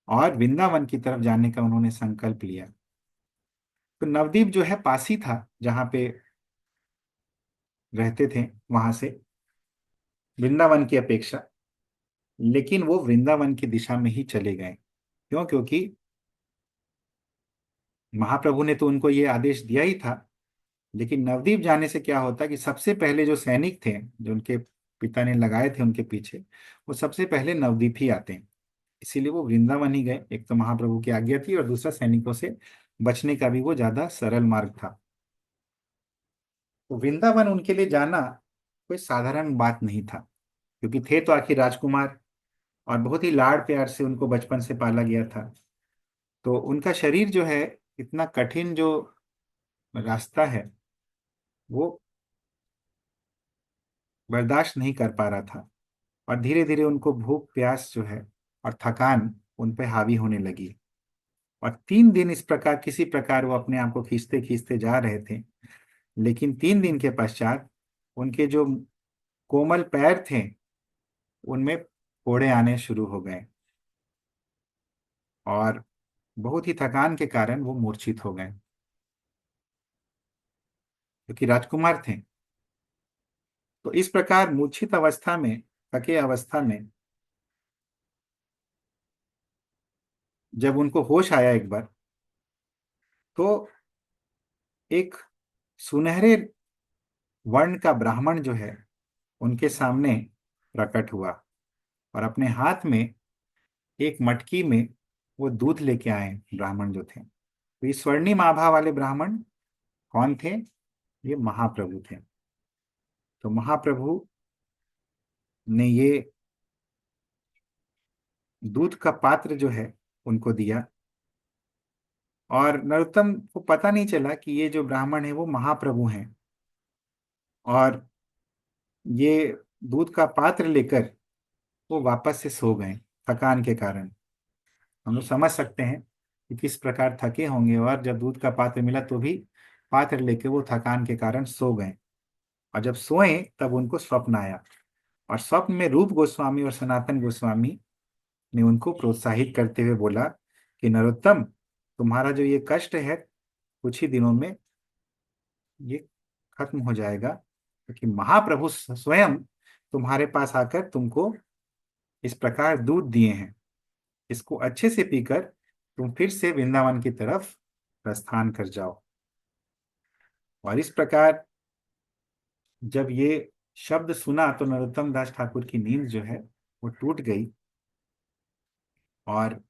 और वृंदावन की तरफ जाने का उन्होंने संकल्प लिया। तो नवदीप जो है पास ही था जहाँ पे रहते थे, वहां से वृंदावन की अपेक्षा। लेकिन वो वृंदावन की दिशा में ही चले गए। क्यों? क्योंकि महाप्रभु ने तो उनको ये आदेश दिया ही था। लेकिन नवदीप जाने से क्या होता कि सबसे पहले जो सैनिक थे, जो उनके पिता ने लगाए थे उनके पीछे, वो सबसे पहले नवदीप ही आते हैं। इसीलिए वो वृंदावन ही गए। एक तो महाप्रभु की आज्ञा थी, और दूसरा सैनिकों से बचने का भी वो ज्यादा सरल मार्ग था। तो वृंदावन उनके लिए जाना कोई साधारण बात नहीं था, क्योंकि थे तो आखिर राजकुमार, और बहुत ही लाड़ प्यार से उनको बचपन से पाला गया था। तो उनका शरीर जो है, इतना कठिन जो रास्ता है वो बर्दाश्त नहीं कर पा रहा था। और धीरे धीरे उनको भूख प्यास जो है और थकान उन पे हावी होने लगी। और 3 दिन इस प्रकार किसी प्रकार वो अपने आप को खींचते खींचते जा रहे थे। लेकिन 3 दिन के पश्चात उनके जो कोमल पैर थे उनमें फोड़े आने शुरू हो गए, और बहुत ही थकान के कारण वो मूर्छित हो गए, क्योंकि राजकुमार थे। तो इस प्रकार मूर्छित अवस्था में, थके अवस्था में, जब उनको होश आया एक बार, तो एक सुनहरे वर्ण का ब्राह्मण जो है उनके सामने प्रकट हुआ, और अपने हाथ में एक मटकी में वो दूध लेके आए ब्राह्मण जो थे। तो ये स्वर्णिम आभा वाले ब्राह्मण कौन थे? ये महाप्रभु थे। तो महाप्रभु ने ये दूध का पात्र जो है उनको दिया, और नरोत्तम को पता नहीं चला कि ये जो ब्राह्मण है वो महाप्रभु हैं। और ये दूध का पात्र लेकर वो वापस से सो गए थकान के कारण। हम लोग समझ सकते हैं कि किस प्रकार थके होंगे, और जब दूध का पात्र मिला तो भी पात्र लेके वो थकान के कारण सो गए। और जब सोए तब उनको स्वप्न आया, और स्वप्न में रूप गोस्वामी और सनातन गोस्वामी ने उनको प्रोत्साहित करते हुए बोला कि नरोत्तम, तुम्हारा जो ये कष्ट है कुछ ही दिनों में ये खत्म हो जाएगा, क्योंकि महाप्रभु स्वयं तुम्हारे पास आकर तुमको इस प्रकार दूध दिए हैं। इसको अच्छे से पीकर तुम फिर से वृंदावन की तरफ प्रस्थान कर जाओ। और इस प्रकार जब ये शब्द सुना तो नरोत्तम दास ठाकुर की नींद जो है वो टूट गई, और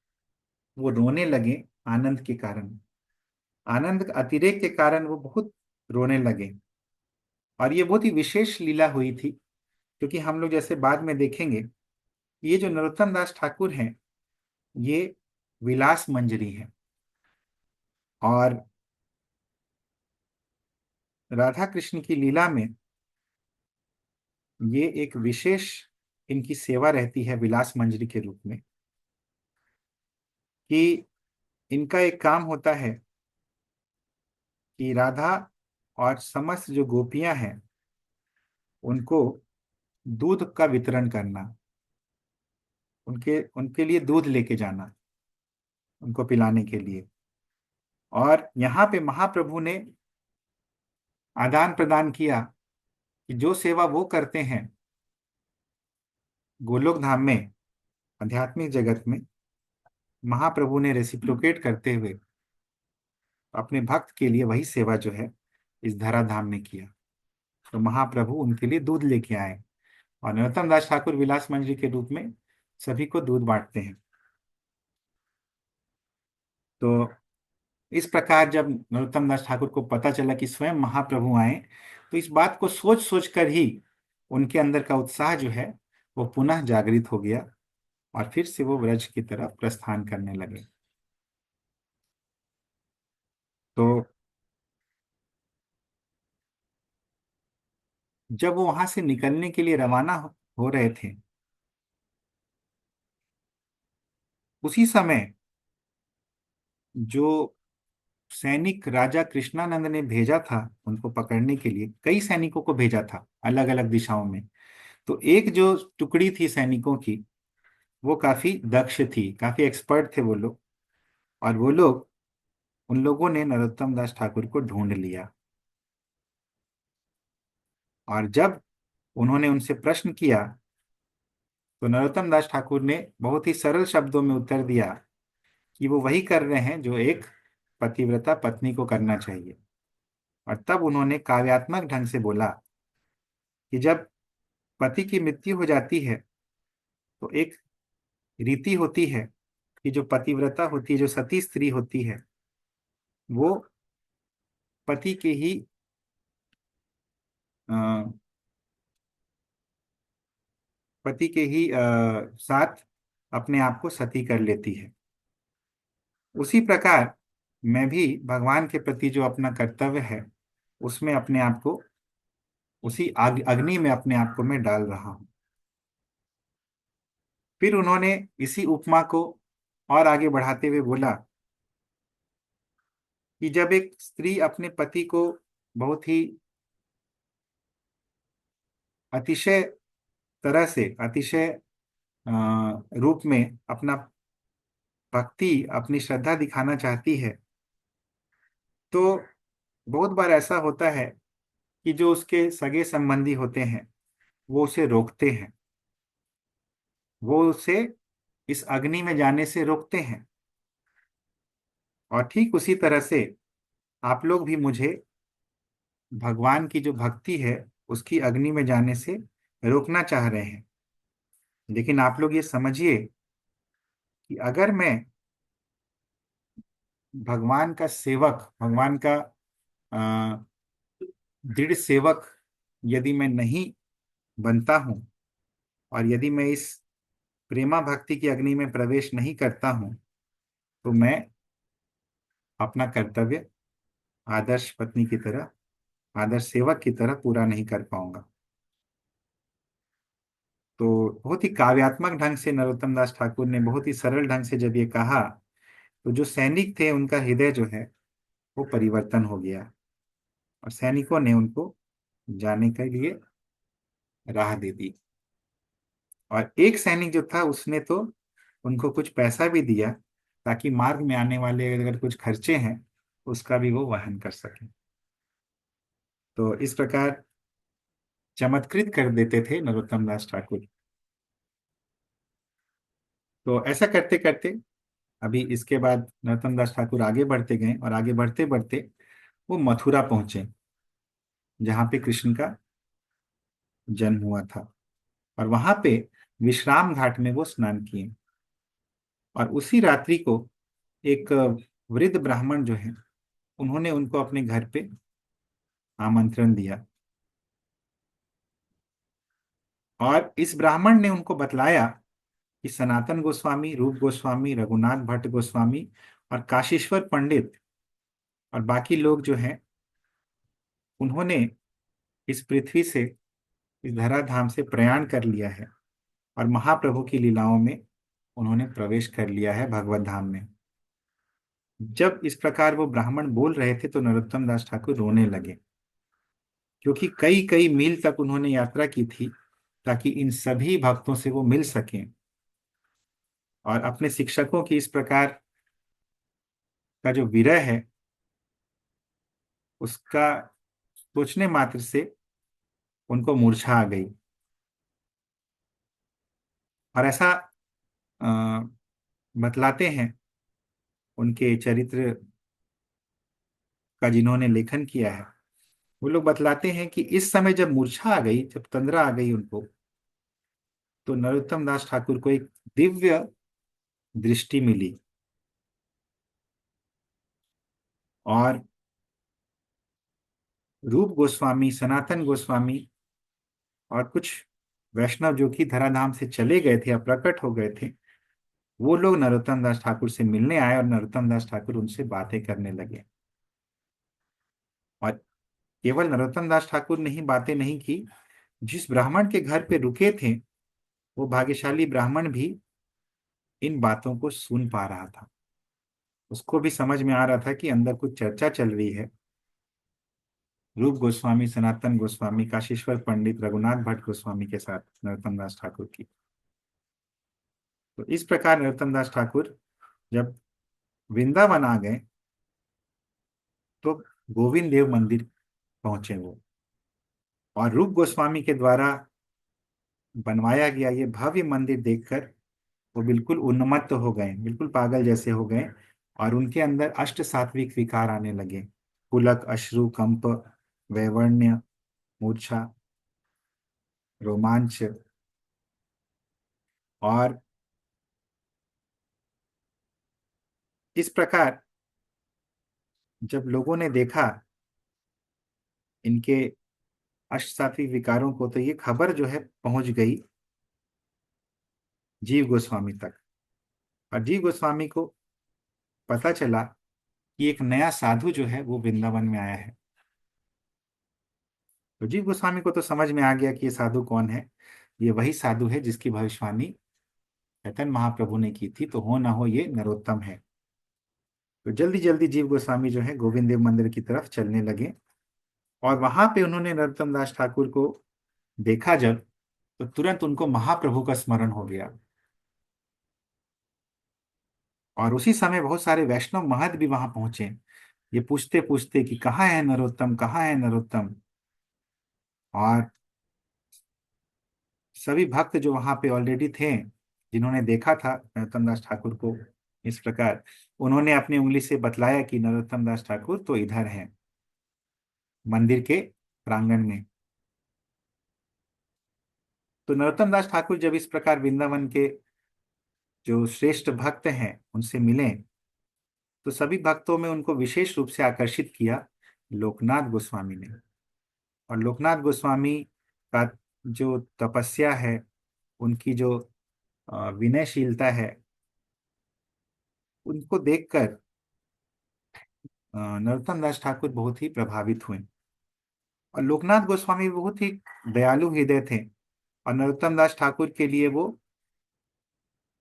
वो रोने लगे आनंद के कारण। आनंद अतिरेक के कारण वो बहुत रोने लगे। और ये बहुत ही विशेष लीला हुई थी, क्योंकि हम लोग जैसे बाद में देखेंगे, ये जो नरोत्तम दास ठाकुर हैं ये विलास मंजरी हैं। और राधा कृष्ण की लीला में ये एक विशेष इनकी सेवा रहती है विलास मंजरी के रूप में, कि इनका एक काम होता है कि राधा और समस्त जो गोपियां हैं उनको दूध का वितरण करना, उनके उनके लिए दूध लेके जाना उनको पिलाने के लिए। और यहाँ पे महाप्रभु ने आदान प्रदान किया कि जो सेवा वो करते हैं गोलोक धाम में, आध्यात्मिक जगत में, महाप्रभु ने रेसिप्रोकेट करते हुए अपने भक्त के लिए वही सेवा जो है इस धराधाम में किया। तो महाप्रभु उनके लिए दूध लेके आए, और नरोत्तम दास ठाकुर विलास मंजरी के रूप में सभी को दूध बांटते हैं। तो इस प्रकार जब नरोत्तम दास ठाकुर को पता चला कि स्वयं महाप्रभु आए, तो इस बात को सोच सोच कर ही उनके अंदर का उत्साह जो है वो पुनः जागृत हो गया, और फिर से वो व्रज की तरफ प्रस्थान करने लगे। तो जब वो वहां से निकलने के लिए रवाना हो रहे थे, उसी समय जो सैनिक राजा कृष्णानंद ने भेजा था उनको पकड़ने के लिए, कई सैनिकों को भेजा था अलग अलग दिशाओं में। तो एक जो टुकड़ी थी सैनिकों की वो काफी दक्ष थी, काफी एक्सपर्ट थे वो लोग। और वो लोग, उन लोगों ने नरोत्तम दास ठाकुर को ढूंढ लिया। और जब उन्होंने उनसे प्रश्न किया तो नरोत्तम दास ठाकुर ने बहुत ही सरल शब्दों में उत्तर दिया कि वो वही कर रहे हैं जो एक पतिव्रता पत्नी को करना चाहिए। और तब उन्होंने काव्यात्मक ढंग से बोला कि जब पति की मृत्यु हो जाती है तो एक रीति होती है कि जो पतिव्रता होती है, जो सती स्त्री होती है, वो पति के ही अ, पति के ही साथ अपने आप को सती कर लेती है, उसी प्रकार मैं भी भगवान के प्रति जो अपना कर्तव्य है उसमें अपने आप को उसी अग्नि में अपने आप को मैं डाल रहा हूं। फिर उन्होंने इसी उपमा को और आगे बढ़ाते हुए बोला कि जब एक स्त्री अपने पति को बहुत ही अतिशय तरह से, अतिशय रूप में अपना भक्ति, अपनी श्रद्धा दिखाना चाहती है, तो बहुत बार ऐसा होता है कि जो उसके सगे संबंधी होते हैं वो उसे रोकते हैं, वो उसे इस अग्नि में जाने से रोकते हैं। और ठीक उसी तरह से आप लोग भी मुझे भगवान की जो भक्ति है उसकी अग्नि में जाने से रोकना चाह रहे हैं। लेकिन आप लोग ये समझिए कि अगर मैं भगवान का सेवक, भगवान का अ, दृढ़ सेवक यदि मैं नहीं बनता हूं, और यदि मैं इस प्रेमा भक्ति की अग्नि में प्रवेश नहीं करता हूं, तो मैं अपना कर्तव्य आदर्श पत्नी की तरह, आदर्श सेवक की तरह पूरा नहीं कर पाऊंगा। तो बहुत ही काव्यात्मक ढंग से नरोत्तम दास ठाकुर ने बहुत ही सरल ढंग से जब ये कहा, तो जो सैनिक थे उनका हृदय जो है वो परिवर्तन हो गया, और सैनिकों ने उनको जाने के लिए राह दे दी। और एक सैनिक जो था उसने तो उनको कुछ पैसा भी दिया ताकि मार्ग में आने वाले अगर कुछ खर्चे हैं उसका भी वो वहन कर सके। तो इस प्रकार चमत्कृत कर देते थे नरोत्तम दास ठाकुर। तो ऐसा करते करते अभी इसके बाद नरोत्तम दास ठाकुर आगे बढ़ते गए, और आगे बढ़ते बढ़ते वो मथुरा पहुंचे जहाँ पे कृष्ण का जन्म हुआ था। और वहां पे विश्राम घाट में वो स्नान किए, और उसी रात्रि को एक वृद्ध ब्राह्मण जो है उन्होंने उनको अपने घर पे आमंत्रण दिया। और इस ब्राह्मण ने उनको बतलाया कि सनातन गोस्वामी, रूप गोस्वामी, रघुनाथ भट्ट गोस्वामी और काशीश्वर पंडित और बाकी लोग जो हैं उन्होंने इस पृथ्वी से, इस धराधाम से प्रयाण कर लिया है, और महाप्रभु की लीलाओं में उन्होंने प्रवेश कर लिया है भगवत धाम में। जब इस प्रकार वो ब्राह्मण बोल रहे थे तो नरोत्तम दास ठाकुर रोने लगे, क्योंकि कई कई मील तक उन्होंने यात्रा की थी ताकि इन सभी भक्तों से वो मिल सकें। और अपने शिक्षकों की इस प्रकार का जो विरह है उसका सोचने मात्र से उनको मूर्छा आ गई। और ऐसा अ, बतलाते हैं उनके चरित्र का जिन्होंने लेखन किया है, वो लोग बतलाते हैं कि इस समय जब मूर्छा आ गई, जब तंद्रा आ गई उनको, तो नरोत्तम दास ठाकुर को एक दिव्य दृष्टि मिली। और रूप गोस्वामी, सनातन गोस्वामी और कुछ वैष्णव जो कि धराधाम से चले गए थे या प्रकट हो गए थे, वो लोग नरोत्तम दास ठाकुर से मिलने आए, और नरोत्तम दास ठाकुर उनसे बातें करने लगे। और केवल नरोत्तम दास ठाकुर ने ही बातें नहीं की, जिस ब्राह्मण के घर पे रुके थे वो भाग्यशाली ब्राह्मण भी इन बातों को सुन पा रहा था। उसको भी समझ में आ रहा था कि अंदर कुछ चर्चा चल रही है रूप गोस्वामी, सनातन गोस्वामी, काशीश्वर पंडित, रघुनाथ भट्ट गोस्वामी के साथ नरोत्तम दास ठाकुर की। तो इस प्रकार नरोत्तम दास ठाकुर जब वृंदावन आ गए तो गोविंद देव मंदिर पहुंचे वो, और रूप गोस्वामी के द्वारा बनवाया गया ये भव्य मंदिर देखकर वो बिल्कुल उन्मत्त हो गए, बिल्कुल पागल जैसे हो गए। और उनके अंदर अष्ट सात्विक विकार आने लगे: पुलक, अश्रु, कंप, वैवर्ण्य, मूर्छा, रोमांच। और इस प्रकार जब लोगों ने देखा इनके अष्ट सात्विक विकारों को, तो ये खबर जो है पहुंच गई जीव गोस्वामी तक। और जीव गोस्वामी को पता चला कि एक नया साधु जो है वो वृंदावन में आया है। तो जीव गोस्वामी को तो समझ में आ गया कि ये साधु कौन है। ये वही साधु है जिसकी भविष्यवाणी चैतन्य महाप्रभु ने की थी, तो हो ना हो ये नरोत्तम है। तो जल्दी जल्दी जीव गोस्वामी जो है गोविंद देव मंदिर की तरफ चलने लगे। और वहां पे उन्होंने नरोत्तम दास ठाकुर को देखा जब, तो तुरंत उनको महाप्रभु का स्मरण हो गया। और उसी समय बहुत सारे वैष्णव महंत भी वहां पहुंचे, ये पूछते पूछते कि कहाँ है नरोत्तम, कहाँ है नरोत्तम। और सभी भक्त जो वहां पे ऑलरेडी थे, जिन्होंने देखा था नरोत्तम दास ठाकुर को इस प्रकार, उन्होंने अपनी उंगली से बतलाया कि नरोत्तम दास ठाकुर तो इधर हैं, मंदिर के प्रांगण में। तो नरोत्तम दास ठाकुर जब इस प्रकार वृंदावन के जो श्रेष्ठ भक्त हैं उनसे मिले, तो सभी भक्तों में उनको विशेष रूप से आकर्षित किया लोकनाथ गोस्वामी ने। और लोकनाथ गोस्वामी का जो तपस्या है, उनकी जो विनयशीलता है, उनको देखकर नरोत्तम दास ठाकुर बहुत ही प्रभावित हुए। और लोकनाथ गोस्वामी बहुत ही दयालु हृदय थे, और नरोत्तम दास ठाकुर के लिए वो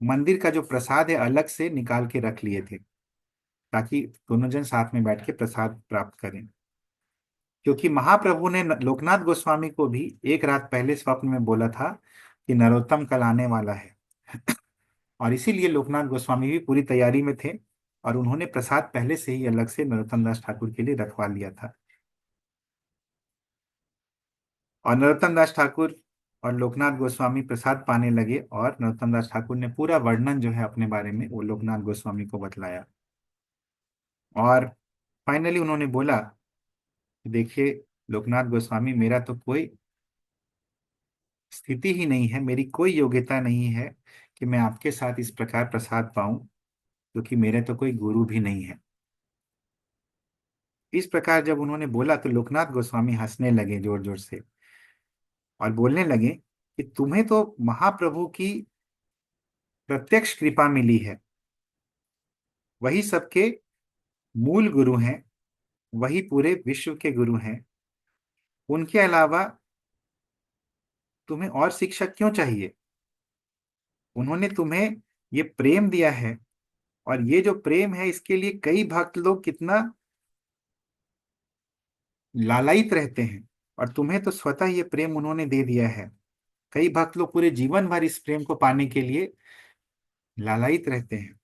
मंदिर का जो प्रसाद है अलग से निकाल के रख लिए थे, ताकि दोनों जन साथ में बैठ के प्रसाद प्राप्त करें। क्योंकि महाप्रभु ने लोकनाथ गोस्वामी को भी एक रात पहले स्वप्न में बोला था कि नरोत्तम कल आने वाला है। और इसीलिए लोकनाथ गोस्वामी भी पूरी तैयारी में थे, और उन्होंने प्रसाद पहले से ही अलग से नरोत्तम दास ठाकुर के लिए रखवा लिया था। और नरोत्तम दास ठाकुर और लोकनाथ गोस्वामी प्रसाद पाने लगे, और नरोत्तम दास ठाकुर ने पूरा वर्णन जो है अपने बारे में वो लोकनाथ गोस्वामी को बतलाया। और फाइनली उन्होंने बोला कि देखिए लोकनाथ गोस्वामी, मेरा तो कोई स्थिति ही नहीं है, मेरी कोई योग्यता नहीं है कि मैं आपके साथ इस प्रकार प्रसाद पाऊं, क्योंकि मेरे तो कोई गुरु भी नहीं है। इस प्रकार जब उन्होंने बोला तो लोकनाथ गोस्वामी हंसने लगे जोर जोर से, और बोलने लगे कि तुम्हें तो महाप्रभु की प्रत्यक्ष कृपा मिली है, वही सबके मूल गुरु हैं, वही पूरे विश्व के गुरु हैं। उनके अलावा तुम्हें और शिक्षक क्यों चाहिए? उन्होंने तुम्हें ये प्रेम दिया है, और ये जो प्रेम है इसके लिए कई भक्त लोग कितना लालायित रहते हैं, और तुम्हें तो स्वतः ये प्रेम उन्होंने दे दिया है। कई भक्त लोग पूरे जीवन भर इस प्रेम को पाने के लिए लालायित रहते हैं।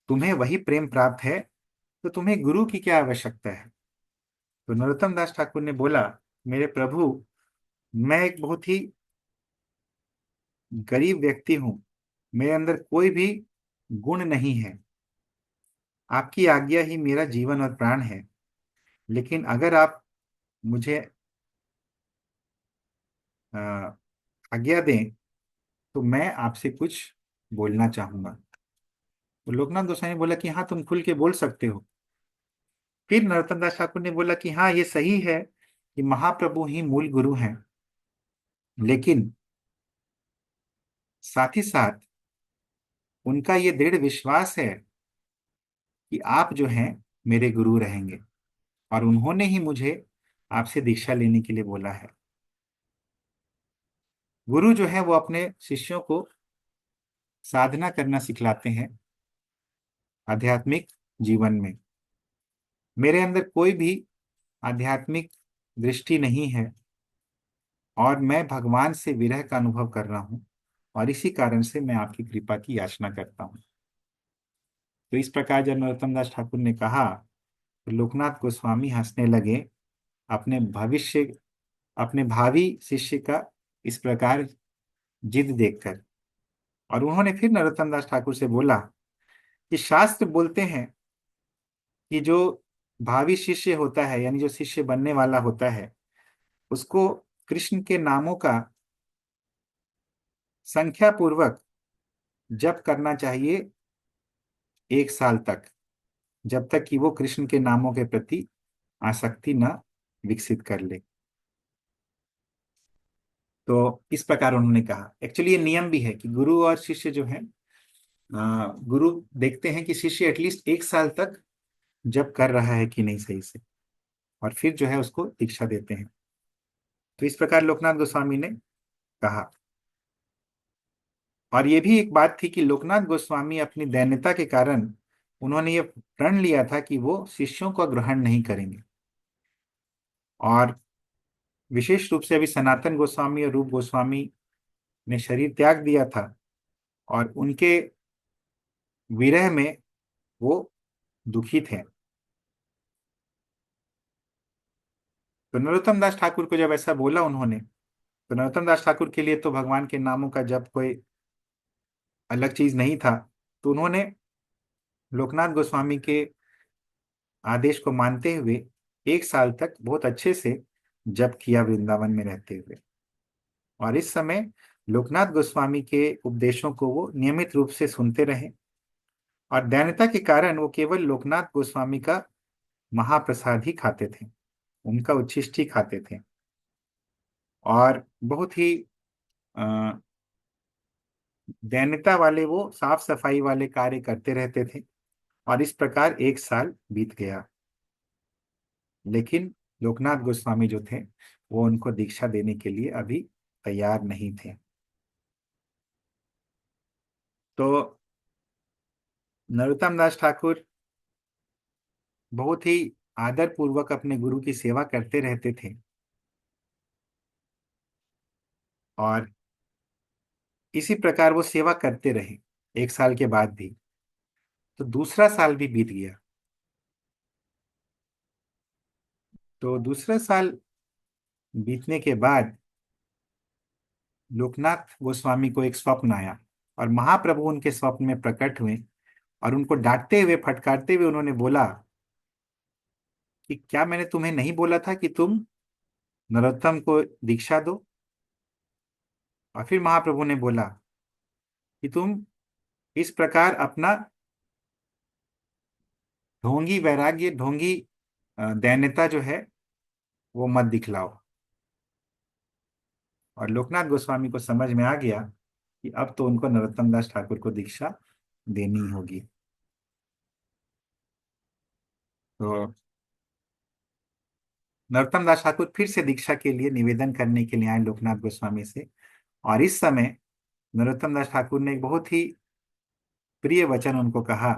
तुम्हें वही प्रेम प्राप्त है, तो तुम्हें गुरु की क्या आवश्यकता है? तो नरोत्तम दास ठाकुर ने बोला, मेरे प्रभु, मैं एक बहुत ही गरीब व्यक्ति हूं, मेरे अंदर कोई भी गुण नहीं है। आपकी आज्ञा ही मेरा जीवन और प्राण है। लेकिन अगर आप मुझे अ, आज्ञा दें, तो मैं आपसे कुछ बोलना चाहूंगा। तो लोकनाथ गोसाई ने बोला कि हाँ, तुम खुल के बोल सकते हो। फिर नरोत्तम दास ठाकुर ने बोला कि हाँ, ये सही है कि महाप्रभु ही मूल गुरु हैं, लेकिन साथ ही साथ उनका ये दृढ़ विश्वास है कि आप जो हैं मेरे गुरु रहेंगे, और उन्होंने ही मुझे आपसे दीक्षा लेने के लिए बोला है। गुरु जो है वो अपने शिष्यों को साधना करना सिखलाते हैं आध्यात्मिक जीवन में। मेरे अंदर कोई भी आध्यात्मिक दृष्टि नहीं है, और मैं भगवान से विरह का अनुभव कर रहा हूँ, और इसी कारण से मैं आपकी कृपा की याचना करता हूँ। तो इस प्रकार जब नरोत्तम दास ठाकुर ने कहा, तो लोकनाथ गोस्वामी हंसने लगे अपने भविष्य अपने भावी शिष्य का इस प्रकार जिद देखकर। और उन्होंने फिर नरोत्तम दास ठाकुर से बोला कि शास्त्र बोलते हैं कि जो भावी शिष्य होता है, यानी जो शिष्य बनने वाला होता है, उसको कृष्ण के नामों का संख्या पूर्वक जप करना चाहिए 1 साल तक, जब तक कि वो कृष्ण के नामों के प्रति आसक्ति न विकसित कर ले। तो इस प्रकार उन्होंने कहा। एक्चुअली ये नियम भी है कि गुरु और शिष्य जो है गुरु देखते हैं कि शिष्य एटलीस्ट 1 साल तक जप कर रहा है कि नहीं सही से, और फिर जो है उसको दीक्षा देते हैं। तो इस प्रकार लोकनाथ गोस्वामी ने कहा। और ये भी एक बात थी कि लोकनाथ गोस्वामी अपनी दैन्यता के कारण उन्होंने ये प्रण लिया था कि वो शिष्यों को ग्रहण नहीं करेंगे। और विशेष रूप से अभी सनातन गोस्वामी और रूप गोस्वामी ने शरीर त्याग दिया था, और उनके विरह में वो दुखी थे। तो नरोत्तम दास ठाकुर को जब ऐसा बोला उन्होंने, तो नरोत्तम दास ठाकुर के लिए तो भगवान के नामों का जब कोई अलग चीज नहीं था, तो उन्होंने लोकनाथ गोस्वामी के आदेश को मानते हुए 1 साल तक बहुत अच्छे से जप किया वृंदावन में रहते हुए। और इस समय लोकनाथ गोस्वामी के उपदेशों को वो नियमित रूप से सुनते रहे, और दैन्यता के कारण वो केवल लोकनाथ गोस्वामी का महाप्रसाद ही खाते थे, उनका उच्छिष्ट ही खाते थे। और बहुत ही अ, दैन्यता वाले वो साफ सफाई वाले कार्य करते रहते थे। और इस प्रकार 1 साल बीत गया, लेकिन लोकनाथ गोस्वामी जो थे वो उनको दीक्षा देने के लिए अभी तैयार नहीं थे। तो नरोत्तम दास ठाकुर बहुत ही आदर पूर्वक अपने गुरु की सेवा करते रहते थे। और इसी प्रकार वो सेवा करते रहे 1 साल के बाद भी। तो दूसरा साल भी बीत गया। तो दूसरा साल बीतने के बाद लोकनाथ गोस्वामी को एक स्वप्न आया, और महाप्रभु उनके स्वप्न में प्रकट हुए, और उनको डांटते हुए फटकारते हुए उन्होंने बोला कि क्या मैंने तुम्हें नहीं बोला था कि तुम नरोत्तम को दीक्षा दो। और फिर महाप्रभु ने बोला कि तुम इस प्रकार अपना ढोंगी वैराग्य, ढोंगी दैन्यता जो है वो मत दिखलाओ। और लोकनाथ गोस्वामी को समझ में आ गया कि अब तो उनको नरोत्तम दास ठाकुर को दीक्षा देनी होगी। तो नरोत्तम दास ठाकुर फिर से दीक्षा के लिए निवेदन करने के लिए आए लोकनाथ गोस्वामी से। और इस समय नरोत्तम दास ठाकुर ने एक बहुत ही प्रिय वचन उनको कहा।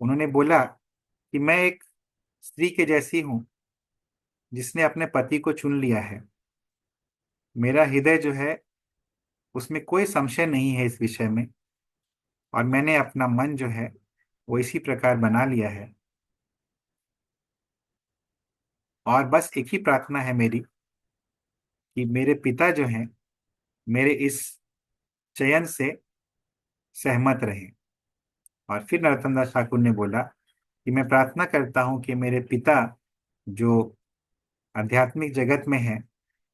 उन्होंने बोला कि मैं एक स्त्री के जैसी हूं जिसने अपने पति को चुन लिया है। मेरा हृदय जो है उसमें कोई संशय नहीं है इस विषय में, और मैंने अपना मन जो है वो इसी प्रकार बना लिया है। और बस एक ही प्रार्थना है मेरी कि मेरे पिता जो हैं मेरे इस चयन से सहमत रहें। और फिर नरोत्तम दास ठाकुर ने बोला कि मैं प्रार्थना करता हूं कि मेरे पिता जो आध्यात्मिक जगत में हैं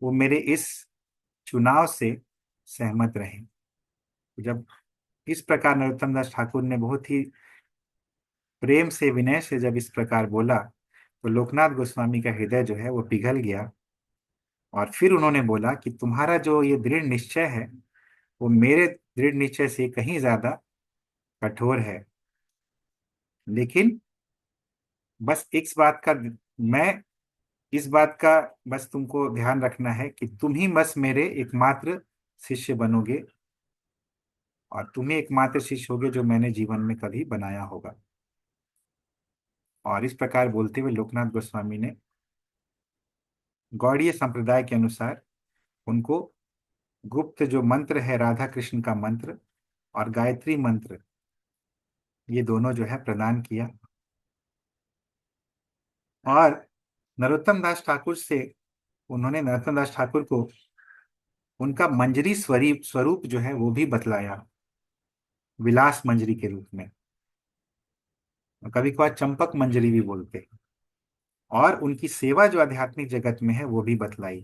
वो मेरे इस चुनाव से सहमत रहें। जब इस प्रकार नरोत्तम दास ठाकुर ने बहुत ही प्रेम से, विनय से जब इस प्रकार बोला, तो लोकनाथ गोस्वामी का हृदय जो है वो पिघल गया। और फिर उन्होंने बोला कि तुम्हारा जो ये दृढ़ निश्चय है वो मेरे दृढ़ निश्चय से कहीं ज्यादा कठोर है। लेकिन बस इस बात का, मैं इस बात का बस तुमको ध्यान रखना है कि तुम ही बस मेरे एकमात्र शिष्य बनोगे, और तुम ही एकमात्र शिष्य होगे जो मैंने जीवन में कभी बनाया होगा। और इस प्रकार बोलते हुए लोकनाथ गोस्वामी ने गौड़ीय संप्रदाय के अनुसार उनको गुप्त जो मंत्र है राधा कृष्ण का मंत्र और गायत्री मंत्र, ये दोनों जो है प्रदान किया। और नरोत्तम दास ठाकुर से उन्होंने नरोत्तम दास ठाकुर को उनका मंजरी स्वरूप स्वरूप जो है वो भी बतलाया, विलास मंजरी के रूप में। कभी कभार चंपक मंजरी भी बोलते हैं। और उनकी सेवा जो आध्यात्मिक जगत में है वो भी बतलाई।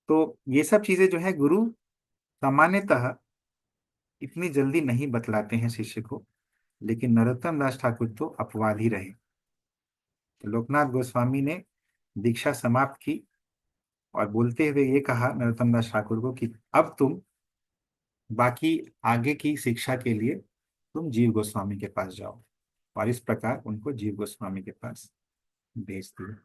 तो ये सब चीजें जो है गुरु सामान्यतः इतनी जल्दी नहीं बतलाते हैं शिष्य को, लेकिन नरोत्तम दास ठाकुर तो अपवाद ही रहे। तो लोकनाथ गोस्वामी ने दीक्षा समाप्त की, और बोलते हुए ये कहा नरोत्तम दास ठाकुर को कि अब तुम बाकी आगे की शिक्षा के लिए तुम जीव गोस्वामी के पास जाओ। और इस प्रकार उनको जीव गोस्वामी के पास भेज दिया।